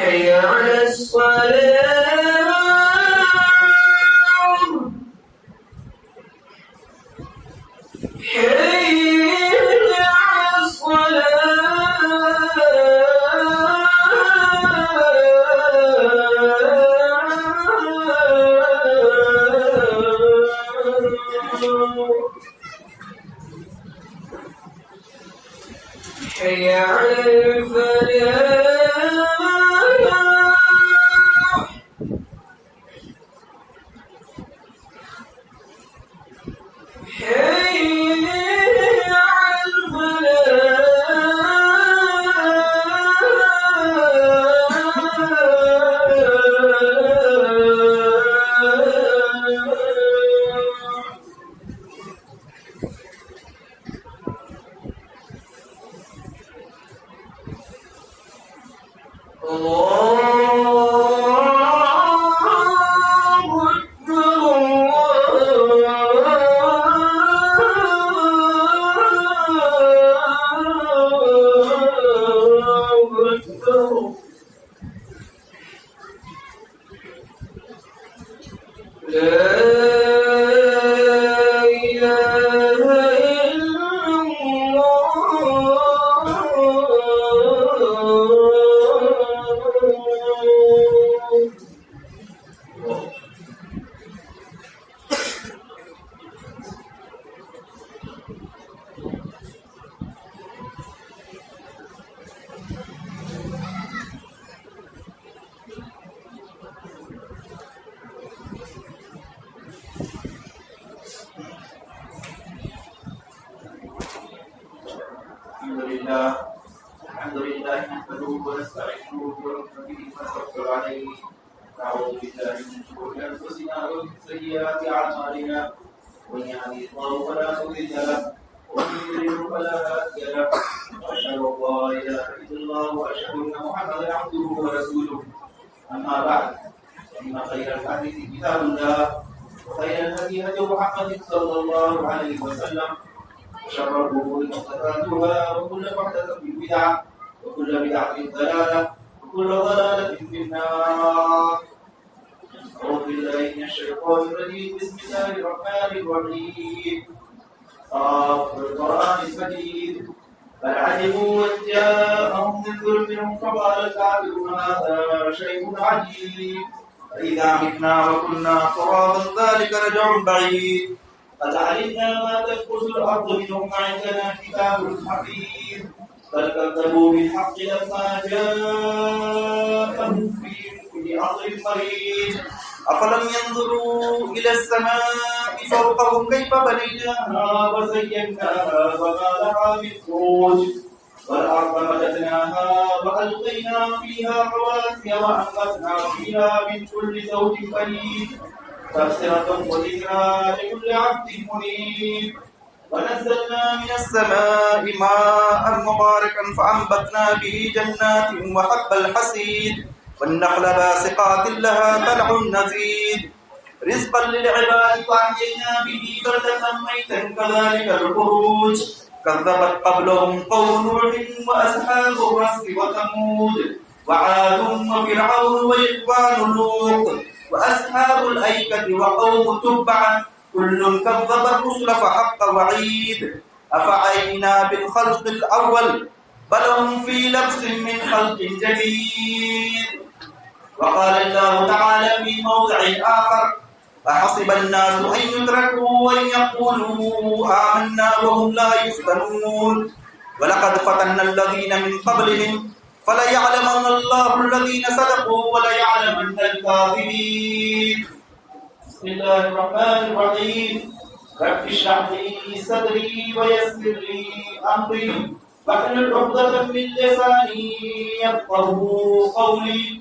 حي على الصلاة حي على الصلاة حي على الفلاح حي على الفلاح الحمد لله نحمده ونستعينه ونستغفره ونتوكل عليه نعوذ بالله من شرور انفسنا ومن سيئات اعمالنا من يهده الله فلا مضل له ومن يضلل فلا هادي له واشهد ان لا اله الا الله واشهد ان محمدا عبده ورسوله اما بعد فان خير الحديث كتاب الله وخير الهدي هدي محمد صلى الله عليه وسلم وشر الأمور محدثاتها وكل محدثة بدعة وكل بدعة ضلالة وكل ضلالة في النار. أعوذ بالله من الشيطان الرجيم بسم الله الرحمن الرحيم. القرآن المجيد بل عجبوا أن جاءهم منذر منهم فقال الكافرون هذا شيء عجيب فإذا متنا وكنا ترابا ذلك رجع بعيد قد علمنا ما تنقص الأرض منهم عندنا كتاب حفيظ بل كذبوا بالحق لما جاءهم في كل أمر مريض أفلم ينظروا إلى السماء فوقهم كيف بنيناها وزيناها وما لها من فروج والأرض مددناها وألقينا فيها رواسي وأنبتنا فيها من كل زوج كريم تبصرة وذكرى لكل عبد منيب ونزلنا من السماء ماء مباركا فأنبتنا به جنات وحب الحصيد والنخل باسقات لها طلع نضيد رزقا للعباد وأحيينا به بلدة ميتا كذلك الخروج كذبت قبلهم قوم نوح وأصحاب الرس وثمود وعاد وفرعون وإخوان لوط وأصحاب الأيكة وقوم تبع كل كذب الرسل فحق وعيد أفعينا بالخلق الأول بل هم في لبس من خلق جديد. وقال الله تعالى في موضع آخر أحسب الناس أن يتركوا أن يقولوا آمنا وهم لا يفتنون ولقد فتنا الذين من قبلهم فليعلمن الله الذين صدقوا وليعلمن الكاذبين. بسم الله الرحمن الرحيم. رب اشرح لي صدري ويسر لي أمري واحلل عقدة من لساني يفقهوا قولي.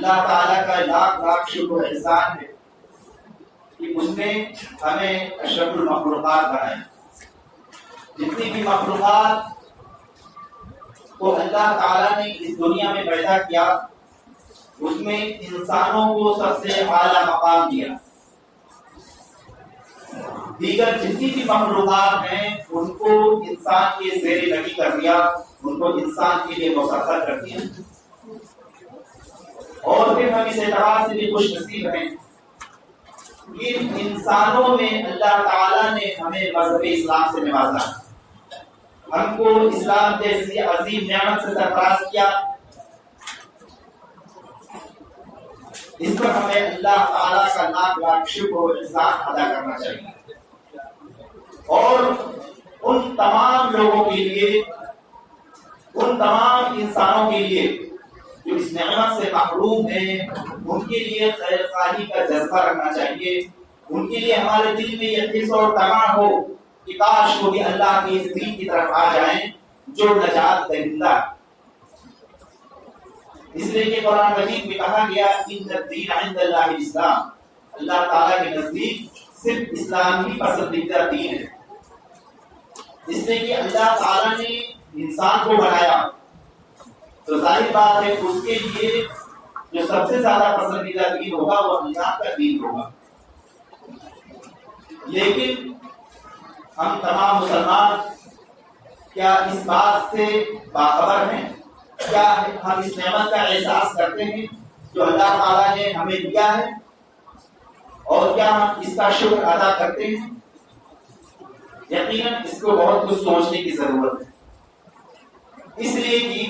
اللہ تعالیٰ کا لاکھ لاکھ شکر و احسان ہے کہ اس نے ہمیں اشرف المخلوقات بنایا. جتنی بھی مخلوقات کو اللہ تعالیٰ نے اس دنیا میں پیدا کیا اس میں انسانوں کو سب سے اعلیٰ مقام دیا. دیگر جتنی بھی مخلوقات ہیں ان کو انسان کے زیر نگی کر دیا, ان کو انسان کے لیے مسخر کر دیا. اور پھر ہم اس اعتبار سے بھی خوش نصیب ہیں کہ انسانوں میں اللہ تعالیٰ نے ہمیں مذہب اسلام سے نوازا, ہم کو اسلام جیسی عظیم نعمت سے سرفراز کیا. اس پر ہمیں اللہ تعالیٰ کا لاکھ لاکھ شکر و احسان ادا کرنا چاہیے. اور ان تمام لوگوں کے لیے, ان تمام انسانوں کے لیے جو اس نعمت سے محروم ہیں, ان کے لیے خیر خواہی کا جذبہ رکھنا چاہیے. ان کے لیے ہمارے دل میں یہ حس اور تمنا ہو کہ کاش وہ بھی اللہ کے اس دین کی طرف آ جائیں جو نجات دہندہ. اس لیے کہ قرآن مجید میں کہا گیا ان الدین عند اللہ الاسلام, اللہ تعالیٰ کے نزدیک صرف اسلام ہی پسندیدہ دین ہے. اس لیے کہ اللہ تعالیٰ نے انسان کو بنایا تو ظاہر بات ہے اس کے لیے جو سب سے زیادہ پسندیدہ دین ہوگا وہ اللہ کا دین ہوگا. لیکن ہم تمام مسلمان کیا اس بات سے باخبر ہیں؟ کیا ہم اس نعمت کا احساس کرتے ہیں جو اللہ تعالیٰ نے ہمیں دیا ہے, اور کیا ہم اس کا شکر ادا کرتے ہیں؟ یقیناً اس کو بہت کچھ سوچنے کی ضرورت ہے. اس لیے کہ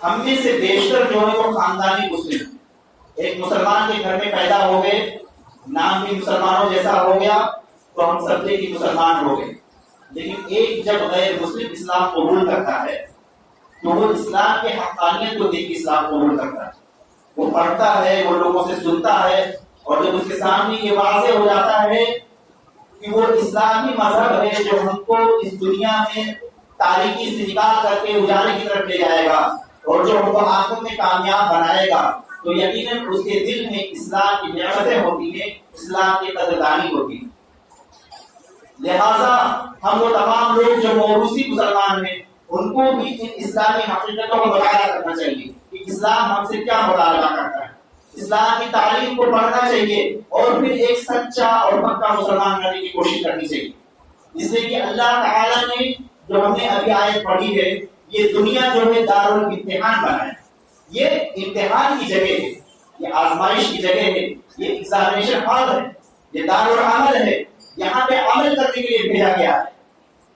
ہم میں سے بیشتر جو ہے وہ خاندانی مسلم, ایک مسلمان کے گھر میں پیدا ہو گئے, نام بھی مسلمانوں جیسا ہو گیا تو ہم سب سے مسلمان ہو گئے. لیکن ایک جب غیر مسلم اسلام قبول کرتا ہے تو وہ اسلام کے حقانیت کو دیکھ کے اسلام قبول کرتا ہے. وہ پڑھتا ہے, وہ لوگوں سے سنتا ہے, اور جب اس کے سامنے یہ واضح ہو جاتا ہے کہ وہ اسلامی مذہب ہے جو ہم کو اس دنیا میں تاریکی سے نکال کر کے اجالے کی طرف لے جائے گا اور جو ہم کو آخرت میں کامیاب بنائے گا, تو یقیناً اس کے دل میں اسلام کی نعمتیں ہوتی ہیں, اسلام کی قدردانی ہوتی ہے. لہذا ہم وہ تمام لوگ جو موروثی مسلمان ہیں ان کو بھی ان اسلامی حقیقتوں کو مطالعہ کرنا چاہیے کہ اسلام ہم سے کیا مطالبہ کرتا ہے. اسلام کی تعلیم کو پڑھنا چاہیے اور پھر ایک سچا اور پکا مسلمان بننے کی کوشش کرنی چاہیے. اس لیے کہ اللہ تعالیٰ نے جو ہم نے ابھی آیت پڑھی ہے, یہ دنیا جو ہے دارالامتحان بنا ہے, یہ امتحان کی جگہ ہے, یہ آزمائش کی جگہ ہے, یہ ایگزامینیشن ہال ہے, یہ دارالعمل ہے, یہاں پہ عمل کرنے کے لیے بھیجا گیا ہے.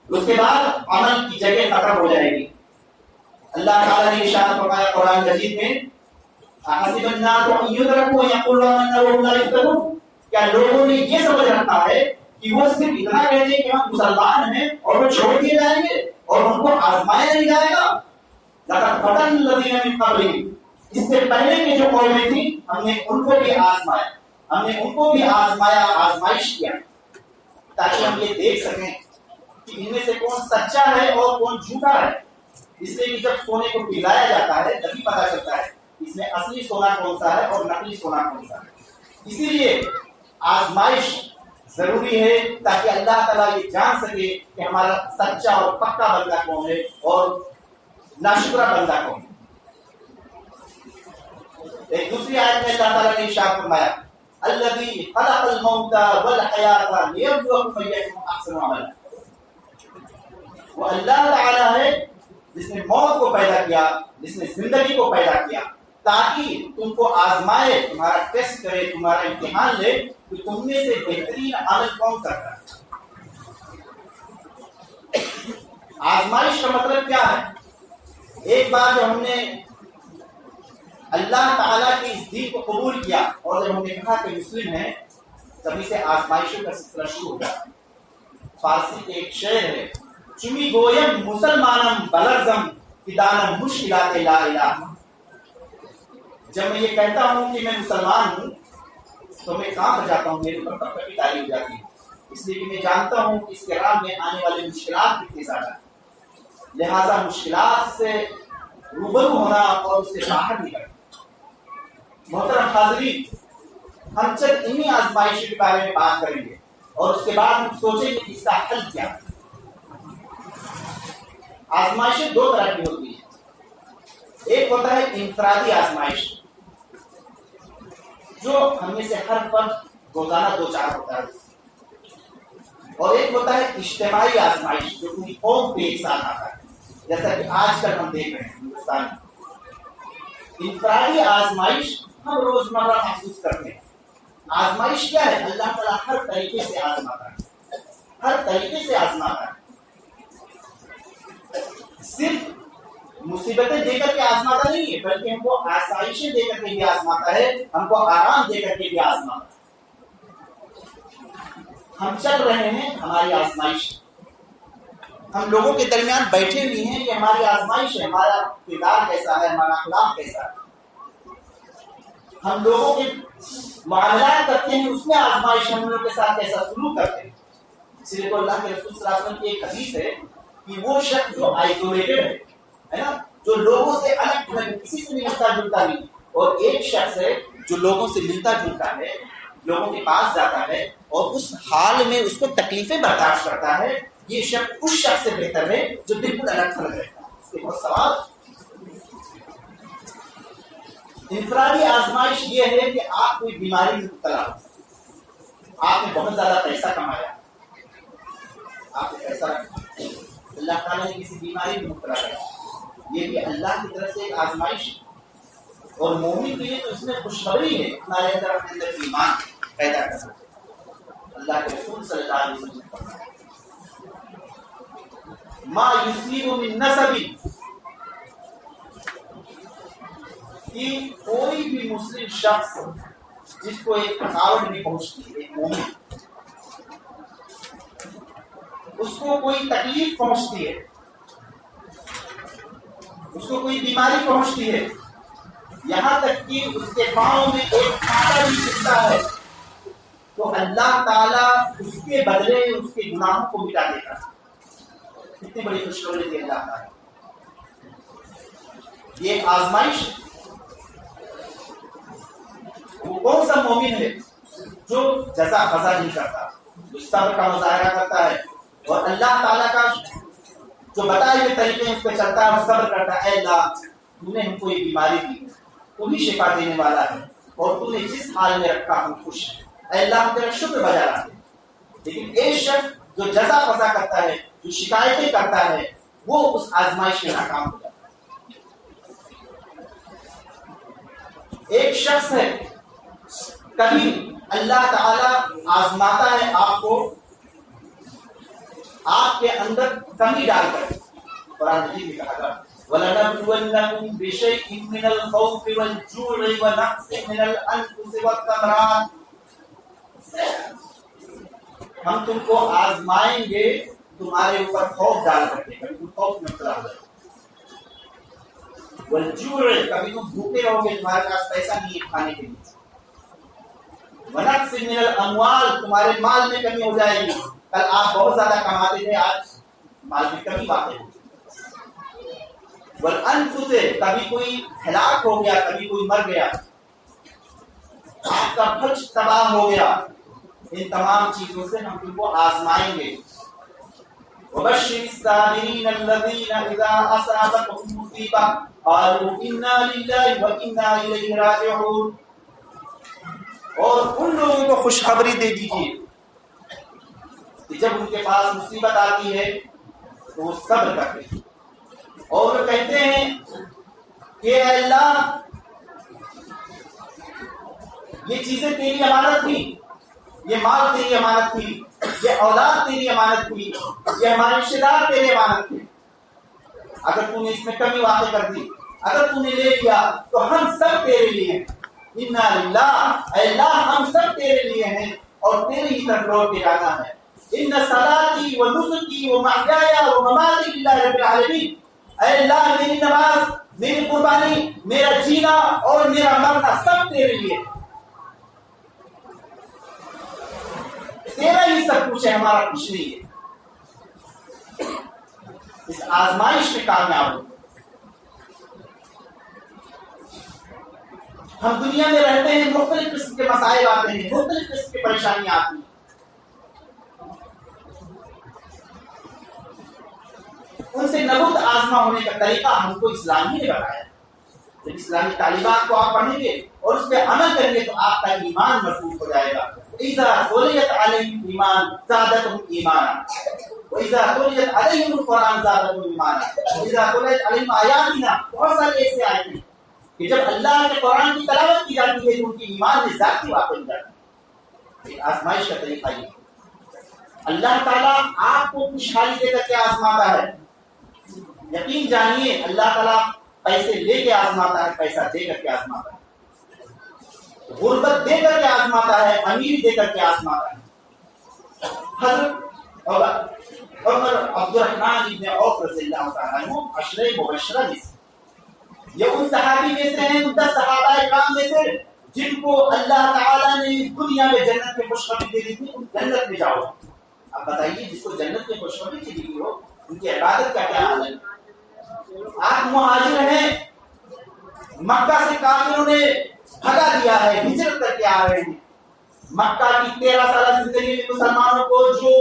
اس کے بعد عمل کی جگہ ختم ہو جائے گی. اللہ تعالیٰ نے ارشاد فرمایا قرآن مجید میں حسب الناس ان یترکوا ان یقولوا آمنا وهم لا یفتنون, کیا لوگوں نے یہ سمجھ رکھا ہے کہ وہ صرف اتنا کہہ دیں کہ ہم مسلمان ہیں اور وہ چھوڑ دیے جائیں گے اور ان کو آزمایا نہیں جائے گا؟ لقد فتنا الذین من قبلہم, اس سے پہلے کی جو قومیں تھیں ہم نے ان کو بھی آزمایا, ہم نے ان کو بھی آزمایا, آزمائش کیا تاکہ ہم یہ دیکھ سکیں کہ ان میں سے کون سچا ہے اور کون جھوٹا ہے. اس لیے کہ جب سونے کو پلایا جاتا ہے تبھی پتا چلتا ہے اس میں اصلی سونا کون سا ہے اور نقلی سونا کون سا ہے. اسی لیے آزمائش ضروری ہے تاکہ اللہ تعالیٰ یہ جان سکے کہ ہمارا سچا اور پکا بندہ کون ہے اور ناشکرا بندہ کون ہے. ایک دوسری آیت میں اللہ تعالیٰ نے ارشاد فرمایا الذی خلق الموت والحیات لیبلوکم ایکم احسن عملا, وہ اللہ تعالیٰ ہے جس نے موت کو پیدا کیا, جس نے زندگی کو پیدا کیا تاکہ تم کو آزمائے, تمہارا ٹیسٹ کرے, تمہارا امتحان لے کہ تم میں سے بہترین عمل کون کرتا ہے. آزمائش کا مطلب کیا ہے؟ ایک بار جو ہم نے اللہ تعالیٰ کی اس دین کو قبول کیا اور جب ہم نے کہا کہ مسلم ہیں تبھی سے آزمائشوں کا سلسلہ شروع ہو جاتا ہے. فارسی کے ایک شعر ہے چمی گویم مسلمانم بلرزم فدانم مشکلات لا الہ, جب میں یہ کہتا ہوں کہ میں مسلمان ہوں تو میں کہاں پر جاتا ہوں, میرے اوپر کبھی تاری ہو جاتی ہے, اس لیے کہ میں جانتا ہوں کہ اس کے راہ میں آنے والے مشکلات کتنے زیادہ ہیں. لہذا مشکلات سے روبرو ہونا اور اس سے باہر نکلنا, محترم حاضرین، ہم چند انہی آزمائشوں کے بارے میں بات کریں گے اور اس کے بعد ہم سوچیں گے کہ اس کا حل کیا ہے۔ آزمائشیں دو طرح کی ہوتی ہیں، ایک ہوتا ہے انفرادی آزمائش جو ہم میں سے ہر فرد روزانہ دو چار ہوتا ہے، اور ایک ہوتا ہے اجتماعی آزمائش جو پوری قوم پہ ایک ساتھ آتا ہے، جیسا کہ آج کل ہم دیکھ رہے ہیں ہندوستان میں۔ انفرادی آزمائش ہم روزمرہ محسوس کرتے ہیں۔ آزمائش کیا ہے؟ اللہ تعالیٰ ہر طریقے سے آزماتا ہے، ہر طریقے سے آزماتا ہے۔ صرف مصیبتیں دے کر کے آزماتا نہیں ہے، بلکہ ہم کو آسائشیں دے کر کے بھی آزماتا ہے، ہم کو آرام دے کر کے بھی آزماتا ہے۔ ہم چل رہے ہیں، ہماری آزمائش، ہم لوگوں کے درمیان بیٹھے ہوئے ہیں، یہ ہماری آزمائش ہے۔ ہمارا کردار کیسا ہے، ہمارا اخلاق کیسا ہے، ہم لوگوں کے معاملات کرتے ہیں، اس میں آزمائش ہم لوگوں کے ساتھ کیسا سلوک کرتے ہیں۔ اس لیے تو اللہ کے رسول صلی اللہ علیہ وسلم کی ایک حدیث ہے کہ وہ شخص جو آئسولیٹڈ ہے نا، جو لوگوں سے الگ ہے، کسی سے بھی ملتا جلتا نہیں، اور ایک شخص ہے جو لوگوں سے ملتا جلتا ہے، لوگوں کے پاس جاتا ہے اور اس حال میں اس کو تکلیفیں برداشت کرتا ہے، یہ شخص اس شخص سے بہتر ہے جو بالکل الگ تھلگ رہتا ہے۔ اس کے بہت سوال۔ انفرادی آزمائش یہ ہے کہ آپ کوئی بیماری میں مبتلا ہو، آپ نے بہت زیادہ پیسہ کمایا، آپ نے پیسہ اللہ تعالیٰ نے کسی بیماری میں مبتلا کیا، یہ بھی اللہ کی طرف سے ایک آزمائش ہے، اور مومن کے لیے تو اس میں خوشخبری ہے، ہمارے اندر اپنے اندر ایمان پیدا کرنا۔ اللہ کے رسول صلی اللہ علیہ وسلم ما یصیب من نصب، کہ کوئی بھی مسلم شخص جس کو ایک تھکاوٹ نہیں پہنچتی، ایک مومن اس کو کوئی تکلیف پہنچتی ہے، اس کو کوئی بیماری پہنچتی ہے، یہاں تک کہ اس کے پاؤں میں ایک کانٹا بھی چبھتا ہے، تو اللہ تعالیٰ اس کے بدلے اس کے گناہوں کو مٹا دیتا ہے۔ کتنی بڑی خوشخبری دی اللہ تعالیٰ۔ یہ ایک آزمائش ہے۔ وہ کون سا مومن ہے جو جزا فضا نہیں کرتا، جو صبر کا مظاہرہ کرتا ہے اور اللہ تعالیٰ کا جو بتائے ہوئے طریقے اس پہ چلتا ہے اور صبر کرتا ہے۔ اے اللہ، تو نے ہم کو یہ بیماری دی، تو بھی شفا دینے والا ہے، اور تو نے جس حال میں رکھا ہم خوش ہیں، اے اللہ ہم تیرا شکر بجا لاتے ہیں۔ لیکن ایک شخص جو جزا فضا کرتا ہے، جو شکایتیں کرتا ہے، وہ اس آزمائش میں ناکام ہو جاتا ہے۔ ایک شخص ہے، کبھی اللہ تعالیٰ آزماتا ہے آپ کو، آپ کے اندر کمی ڈال کر۔ قرآن مجید میں کہا گیا وَلَنَبْلُوَنَّكُمْ بِشَيْءٍ مِّنَ الْخَوْفِ وَالْجُوعِ وَنَقْصٍ مِّنَ الْأَنفُسِ وَالثَّمَرَاتِ، ہم تم کو آزمائیں گے تمہارے اوپر خوف ڈال کر کے، کبھی تم خوف میں مبتلا ہو جائے، والجوع، کبھی تم بھوکے رہو گے، تمہارے پاس پیسہ نہیں ہے کھانے کے لیے، ونقص من الاموال، تمہارے مال میں کمی ہو جائے گی، کل آپ بہت زیادہ کماتے تھے، آج مال میں کمی واقع ہوگی، والانفس، کبھی کوئی ہلاک ہو گیا، کبھی کوئی مر گیا، آپ کا کچھ تباہ ہو گیا، ان تمام چیزوں سے ہم تم کو آزمائیں گے۔ وبشر الصابرین الذین اذا اصابتهم مصیبہ قالوا انا للہ وانا الیہ راجعون، اور ان لوگوں کو خوشخبری دے دیجیے کہ جب ان کے پاس مصیبت آتی ہے تو وہ صبر کرتے ہیں، اور وہ کہتے ہیں کہ اے اللہ، یہ چیزیں تیری امانت تھی، یہ مال تیری امانت تھی، یہ اولاد تیری امانت تھی، یہ ہمارے رشتے دار تیری امانت تھی، اگر تو نے اس میں کمی واقع کر دی، اگر تو نے لے لیا تو ہم سب تیرے لیے ہیں، انا للہ، اے اللہ ہم سب تیرے لیے ہیں اور تیرے ہی طرف لوٹ کے جانا ہے۔ ان صلاتی و نسکی و محیایا و مماتی للہ رب العالمین، اے اللہ میری نماز، میری قربانی، میرا جینا اور میرا مرنا سب تیرے لیے، تیرا ہی سب کچھ ہے، ہمارا کچھ نہیں ہے۔ اس آزمائش میں کامیاب ہو۔ ہم دنیا میں رہتے ہیں، مختلف قسم کے مسائل آتے ہیں، مختلف قسم کی پریشانیاں آتی ہیں، ان سے نبوت آزما ہونے کا طریقہ ہم کو اسلام ہی نے بتایا۔ جب اسلامی تعلیمات کو آپ پڑھیں گے اور اس پہ عمل کریں گے تو آپ کا ایمان مضبوط ہو جائے گا۔ اِذَا تُلِيَتْ عَلَيْهِمْ الْإِيمَانُ زَادَتْهُمْ إِيمَانًا وَإِذَا تُلِيَتْ عَلَيْهِمُ الْقُرْآنُ زَادَتْهُمْ إِيمَانًا وَإِذَا تُلِيَتْ عَلَيْهِمْ آيَاتُنَا، بہت سارے ایسے آیتیں ہیں کہ جب اللہ کے قرآن کی تلاوت کی جاتی ہے تو ان کے ایمان میں ذاتی واقع ہو جاتی ہے۔ ایک آزمائش کا طریقہ یہ ہے، اللہ تعالیٰ آپ کو خوشحالی دے کر کے آزماتا ہے۔ یقین جانیے اللہ تعالیٰ پیسے لے کے آزماتا ہے، پیسہ دے کر کے آزماتا ہے، غربت دے کر کے آزماتا ہے، امیری دے کر کے آزماتا ہے۔ حضرت عمر عبد الرحمن ابن عوف رضی اللہ تعالیٰ عنہ عشرہ مبشرہ میں سے، یہ ان صحابی میں سے ہیں، ان 10 صحابہ کرام میں سے جن کو اللہ تعالیٰ نے اس دنیا میں جنت کی خوشخبری دے دی تھی، جنت میں جاؤ۔ اب بتائیے جس کو جنت کی خوشخبری دی گئی ہو ان کی عبادت کا کیا حال ہے؟ آپ مہاجر ہیں، مکہ سے کافروں نے بھگا دیا ہے، ہجرت کر کے آ رہے ہیں۔ مکہ کی 13 سالہ زندگی میں مسلمانوں کو جو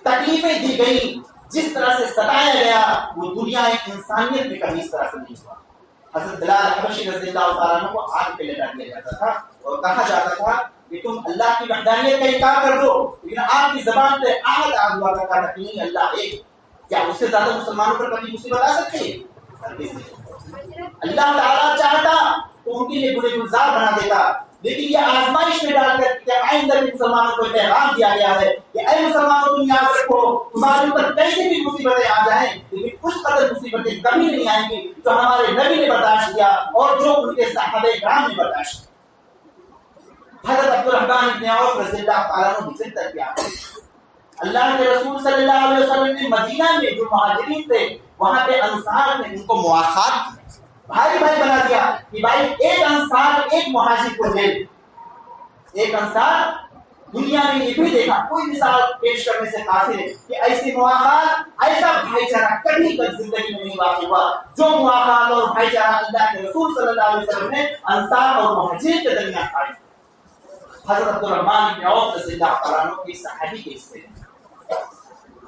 تکلیفیں دی گئی، جس طرح سے ستایا گیا، وہ دنیا انسانیت میں کبھی اس طرح سے نہیں ہوا۔ حضرت بلال حبشی رضی اللہ تعالیٰ عنہ کو آگ پہ لٹا دیا جاتا تھا اور کہا جاتا تھا کہ تم اللہ کی وحدانیت کا انکار کر دو، لیکن آپ کی زبان پہ آہت آ ہوا کرتا تھا کہ نہیں اللہ ایک۔ کیا اس سے زیادہ مسلمانوں پر کبھی مصیبت آ سکتی ہے؟ اللہ تعالیٰ چاہتا تو ان کے لیے گنہ گزار بنا دیتا، لیکن یہ آزمائش میں ڈال کر کہ آئندہ بھی مسلمانوں کو پیغام دیا گیا ہے کہ اے مسلمانوں تم یاد رکھو تمہارے اوپر کیسے بھی مصیبتیں آ جائیں لیکن اس قدر مصیبتیں کبھی نہیں آئیں گی جو ہمارے نبی نے برداشت کیا اور جو ان کے صحابہ کرام نے برداشت کیا۔ حضرت عبد الرحمن ابن عوف رضی اللہ تعالیٰ عنہ ہجرت کر کے آئے۔ اللہ کے رسول صلی اللہ علیہ وسلم نے مدینہ میں جو مہاجرین تھے وہاں پہ انصار نے ان کو مواخات کی، بھائی بھائی بنا دیا کہ بھائی ایک انصار ایک مہاجر کو دے۔ ایک انصار دنیا میں یہ بھی دیکھا، کوئی مثال پیش کرنے سے قاصر ہے کہ ایسی مواخات، ایسا بھائی چارہ کبھی تک زندگی میں نہیں واقع ہوا جو مواخات اور بھائی چارہ اللہ کے رسول صلی اللہ علیہ وسلم نے انصار اور مہاجرین کے درمیان قائم کیا۔ حضرت عبد الرحمن بن عوف رضی اللہ تعالیٰ عنہ کی صحابی کے حصے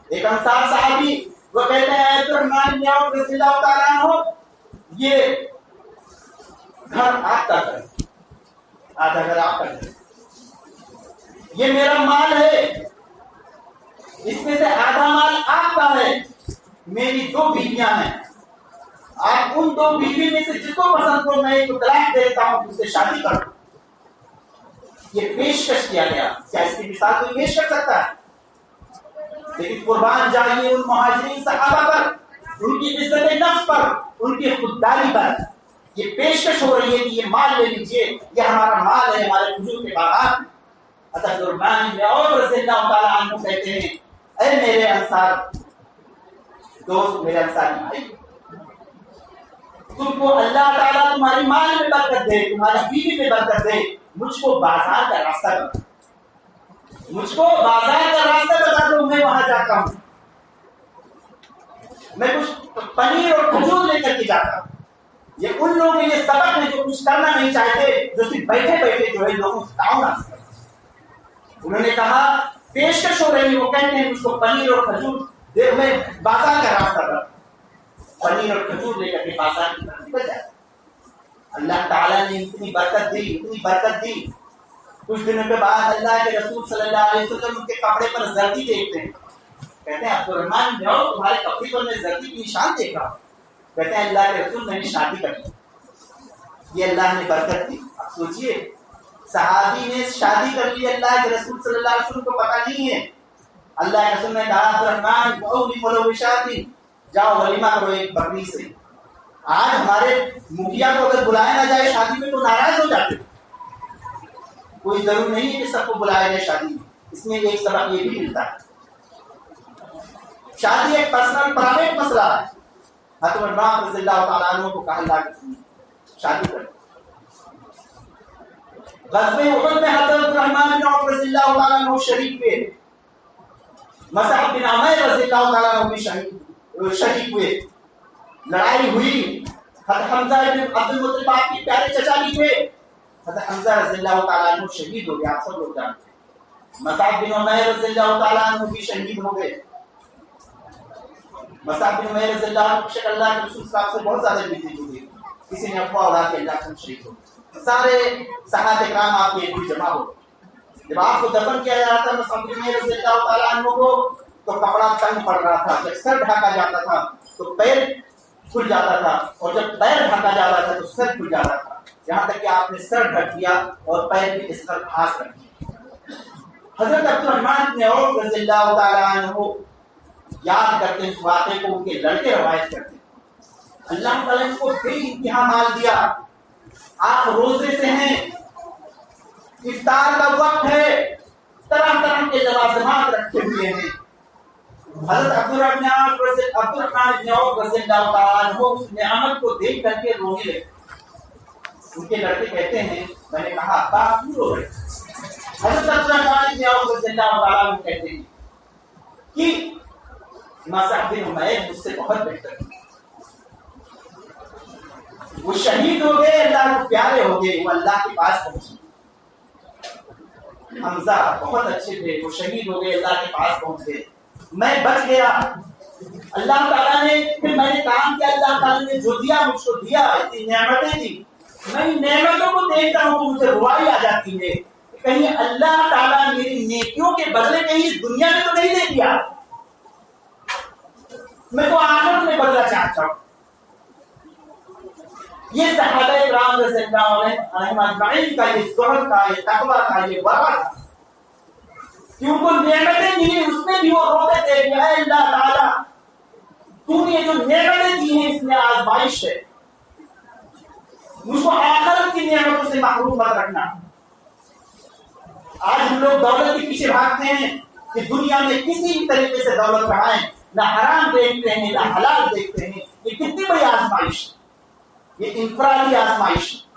ایک انصار صحابی وہ کہتے ہیں عبد الرحمن بن عوف رضی اللہ تعالیٰ عنہ یہ گھر آپ کا گھر، آدھا گھر آپ کا گھر، یہ میرا مال ہے، اس میں سے آدھا مال آپ کا ہے، میری 2 بیویاں ہیں، آپ ان 2 بیوی میں سے جس کو پسند کرو میں ایک طلاق دے دیتا ہوں، اس سے شادی کرو۔ یہ پیشکش کیا گیا، کیا اس کی مثال کوئی پیش کر سکتا ہے؟ لیکن قربان جائیے ان مہاجرین صحابہ پر، ان کی عزت نفس پر، ان کی خودداری پر یہ پیشکش ہو رہی ہے کہ یہ مال لے لیجئے، یہ ہمارا مال ہے، ہمارے کھجور کے باغات۔ حضرت عثمان بن عوف رضی اللہ تعالیٰ عنہ کہتے ہیں اے میرے انصار دوست، میرے انصاری بھائی، تم کو اللہ تعالیٰ تمہاری مال میں برکت دے، تمہاری بیوی میں برکت دے، مجھ کو بازار کا راستہ بتا، مجھ کو بازار کا راستہ بتا دو، میں وہاں جاتا ہوں، میں کچھ پنیر اور کھجور لے کر کے جاتا ہوں۔ یہ ان لوگوں کے لیے سبق ہے جو کچھ کرنا نہیں چاہتے، جو صرف بیٹھے بیٹھے جو ہے لوگوں سے تعاون حاصل کرتے۔ انہوں نے کہا پیشکش ہو رہی ہے، وہ کہتے ہیں مجھ کو پنیر اور کھجور دے، میں بازار کا راستہ بتا، پنیر اور کھجور لے کر کے بازار کی طرف نکل جاتا۔ اللہ تعالیٰ نے اتنی برکت دی، اتنی برکت دی، کچھ دنوں کے بعد اللہ کے رسول صلی اللہ علیہ وسلم ان کے کپڑے پر زردی دیکھتے ہیں، کہتے ہیں عبد الرحمن جاؤ تمہارے کپڑے پر میں زردی کی نشان دیکھ رہا ہوں۔ کہتے ہیں اللہ کے رسول میں نے شادی کر لی، یہ اللہ نے برکت دی۔ اب سوچئے صحابی نے شادی کر لی، اللہ کے رسول صلی اللہ علیہ وسلم کو پتہ نہیں ہے، اللہ کے رسول نے کہا عبد الرحمن ولو بشاۃ، جاؤ ولیمہ کرو ایک بکری سے۔ آج ہمارے مکھیا کو اگر بلایا نہ جائے شادی میں تو ناراض ہو جاتے، کوئی ضرور نہیں ہے کہ سب کو بلایا جائے شادی میں۔ اس میں ایک سبق یہ بھی ملتا ہے، شادی ایک پرسنل پرائیویٹ مسئلہ ہے۔ حضرت عمر رضی اللہ تعالیٰ عنہ کو کہا اللہ کی شادی کر۔ غزوہ احد میں حضرت الرحمن بن عوف رضی اللہ تعالیٰ عنہ شریک ہوئے، مصعب بن عمیر رضی اللہ تعالیٰ عنہ بھی شہید ہوئے، لڑائی ہوئی، حضرت حمزہ بن عبد المطلب آپ کے پیارے چچا بھی تھے. حضرت حمزہ رضی اللہ تعالیٰ عنہ شہید ہو گئے، آپ سب لوگ جانتے ہیں. مصعب بن عمیر رضی اللہ تعالیٰ عنہ بھی شہید ہو گئے. مصعب بن عمیر رضی اللہ عنہ شک اللہ کے رسول صاحب سے بہت زیادہ ملتی جلی، کسی نے افواہ اڑا کے اللہ سے شہید ہو گئے. سارے صحابہ کرام آپ کے ایک جمع ہو. جب آپ کو دفن کیا جا رہا تھا مصعب بن عمیر رضی اللہ تعالیٰ عنہ کو، تو کپڑا تنگ پڑ رہا تھا. جب سر ڈھاکا جاتا تھا تو پیر کھل جاتا تھا، اور جب پیر ڈھکا جا رہا تھا تو سر کھل جاتا تھا. یہاں تک کہ آپ نے سر ڈھک دیا اور پیر بھی اس پر خاص رکھ دیا. حضرت عبد الرحمن بن عوف رضی اللہ تعالیٰ عنہ یاد کرتے ہیں اس واقعے کو، ان کے لڑکے روایت کرتے ہیں. اللہ تعالیٰ نے کو بے انتہا مال دیا. آپ روزے سے ہیں، افطار کا وقت ہے، طرح طرح کے لوازمات رکھے ہوئے ہیں. حضرت عبد الرحمن بن عوف رضی اللہ تعالیٰ عنہ اس نعمت کو دیکھ کر کے رونے لگے. ان کے لڑکے کہتے ہیں میں نے کہا ابا کیوں رو رہے؟ حضرت عبد الرحمن بن عوف رضی اللہ تعالیٰ عنہ کہتے ہیں کہ مصعب بن عمیر مجھ سے بہت بہتر ہے. وہ شہید ہو گئے، اللہ کو پیارے ہو گئے، وہ اللہ کے پاس پہنچے. حمزہ بہت اچھے تھے، وہ شہید ہو گئے، اللہ کے پاس پہنچ گئے. میں بچ گیا. اللہ تعالیٰ نے پھر میں نے کام کیا، اللہ تعالیٰ نے جو دیا مجھ کو دیا، اتنی نعمتیں دی. میں ان نعمتوں کو دیکھتا ہوں تو مجھے روائی آ جاتی ہے، کہیں اللہ تعالیٰ میری نیکیوں کے بدلے کہیں اس دنیا میں تو نہیں دے دیا، میں تو آخرت میں بدلہ چاہتا ہوں. یہ صحابہ کرام رضی اللہ عنہم اجمعین کا یہ زہد کا، یہ تقویٰ کا، یہ ورع تھا کہ ان کو نعمتیں ملی، اس میں بھی وہ روتے تھے کہ اے اللہ تعالیٰ تو نے جو نعمتیں دی ہیں اس میں آزمائش ہے، مجھ کو آخرت کی نعمتوں سے محروم مت رکھنا. آج ہم لوگ دولت کے پیچھے بھاگتے ہیں کہ دنیا میں کسی بھی طریقے سے دولت کمائیں، نہ حرام دیکھتے ہیں نہ حلال دیکھتے ہیں. یہ کتنی بڑی آزمائش ہے، یہ انفرادی آزمائش ہے.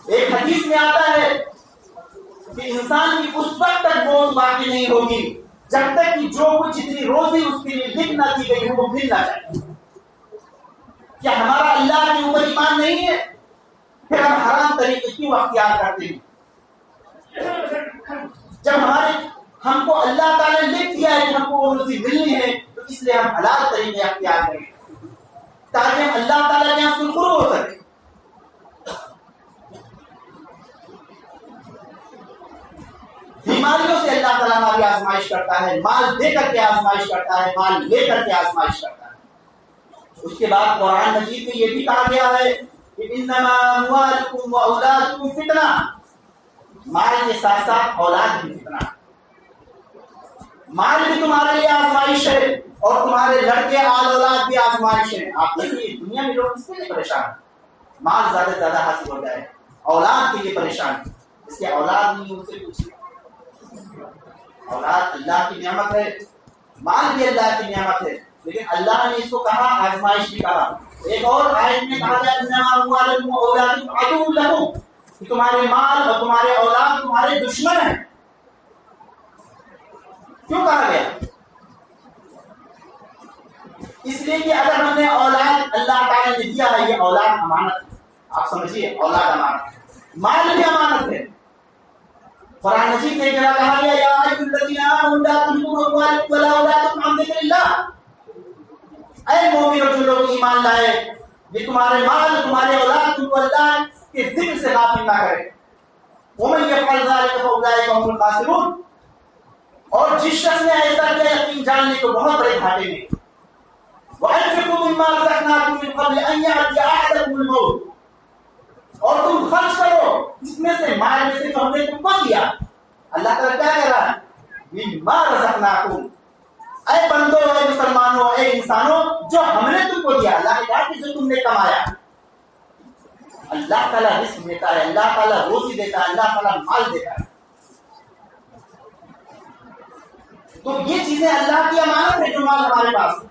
ایک حدیث میں آتا ہے کہ انسان کی اس وقت تک موت باقی نہیں ہوگی جب تک کہ جو کچھ جتنی روزی اس کے لیے لکھ نہ دی گئی ہو وہ مل نہ جائے. کیا ہمارا اللہ کے اوپر ایمان نہیں ہے؟ پھر ہم حرام طریقے کیوں اختیار کرتے ہیں؟ جب ہم کو اللہ تعالیٰ نے لکھ دیا ہے کہ ہم کو وہ روزی ملنی ہے تو اس لیے ہم حلال طریقے اختیار کریں تاکہ ہم اللہ تعالیٰ کے یہاں سرخرو ہو سکے. بیماریوں سے اللہ تعالیٰ ہماری آزمائش کرتا ہے، مال دے کر کے آزمائش کرتا ہے، مال لے کر کے آزمائش کرتا ہے. اس کے بعد قرآن مجید میں یہ بھی کہا گیا ہے کہ انما اموالکم واولادکم فتنہ، مال کے ساتھ ساتھ اولاد بھی فتنہ. مال بھی تمہارے لیے آزمائش ہے اور تمہارے لڑکے آل اولاد بھی آزمائش ہے. آپ دیکھیے دنیا میں لوگ کس کے لیے پریشان ہیں؟ مال زیادہ سے زیادہ حاصل ہو جائے، اولاد کے لیے پریشان ہے. اس کے اولاد نہیں ان سے پوچھیے. اولاد اللہ کی نعمت ہے، مال بھی اللہ کی نعمت ہے، لیکن اللہ نے اس کو کہا آزمائش بھی کہا. ایک اور آیت میں کہا گیا انما اموالکم واولادکم عدو لکم، کہ تمہارے مال اور تمہارے اولاد تمہارے دشمن ہیں. کیوں کہا گیا؟ اس لیے کہ اگر ہم نے اولاد اللہ تعالیٰ نے دیا ہے، یہ اولاد امانت ہے. آپ سمجھیے اولاد امانت ہے، مال بھی امانت ہے. قرآن مجید میں کہا گیا یا ایھا الذین آمنوا لا تلهکم اموالکم ولا اولادکم عن ذکر اللہ، اے مومنو جو لوگ ایمان لائے، یہ تمہارے مال تمہارے اولاد تم کو اللہ کے ذکر سے غافل نہ کرے. ومن یفعل ذلک فاولئک هم الخاسرون، اور جس شخص نے ایسا کیا یقین جان لے تو بہت بڑے گھاٹے میں. وانفقوا مما رزقناکم من قبل ان یأتی احدکم الموت، اور تم خرچ کرو اس میں سے، مال میں سے جو ہم نے تم کو دیا. اللہ تعالیٰ کیا کہہ رہا ہے؟ مما رزقناکم، اے بندو، اے مسلمانوں، اے انسانوں، جو ہم نے تم کو دیا. اللہ نے کہا کہ جو تم نے کمایا. اللہ تعالیٰ رزق دیتا ہے، اللہ تعالیٰ روزی دیتا ہے، اللہ تعالیٰ مال دیتا ہے. تو یہ چیزیں اللہ کی امانت ہے جو مال ہمارے پاس ہے.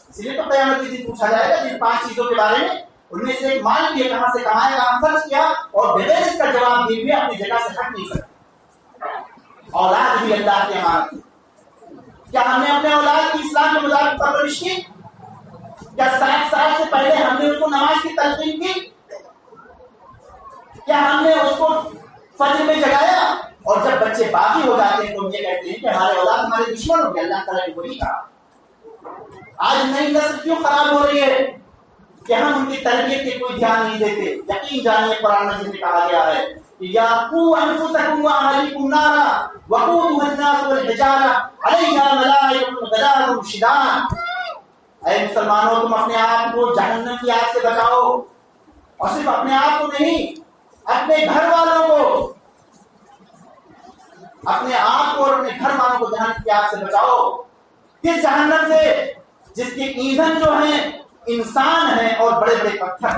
اس لیے تو قیامت کے دن پوچھا جائے گا جن 5 چیزوں کے بارے میں، ان میں سے ایک مال بھی ہے، کہاں سے کمایا، کہاں خرچ کیا، اور بغیر اس کا جواب دیے ہوئے اپنی جگہ سے ہٹ نہیں سکتے. اولاد بھی اللہ کی امانت ہے. کیا ہم نے اپنے اولاد کی اسلام کے مطابق پرورش کی؟ کیا 60 سال سے پہلے ہم نے اس کو نماز کی تلقین کی؟ کیا ہم نے اس کو فجر میں جگایا؟ اور جب بچے باقی ہو جاتے ہیں تو ہم یہ کہتے ہیں کہ ہمارے اولاد ہمارے دشمن ہو گئے، اللہ تعالیٰ نے وہی کہا۔ آج نئی نسل کیوں خراب ہو رہی ہے؟ کہ ہم ان کی تربیت کے کوئی دھیان نہیں دیتے۔ یقین جانیے قرآن مجید میں کہا گیا ہے یا قوا انفسکم واہلیکم نارا وقودها الناس والحجارہ علیہا ملائکۃ غلاظ شداد۔ اے مسلمانوں، تم اپنے آپ کو جہنم کی آگ سے بچاؤ، اور صرف اپنے آپ کو نہیں، اپنے گھر والوں کو، اپنے آپ کو اور اپنے گھر والوں کو جہنم کی آگ سے بچاؤ۔ کس جہنم سے؟ جس کے ایندھن جو ہیں انسان ہیں اور بڑے بڑے پتھر،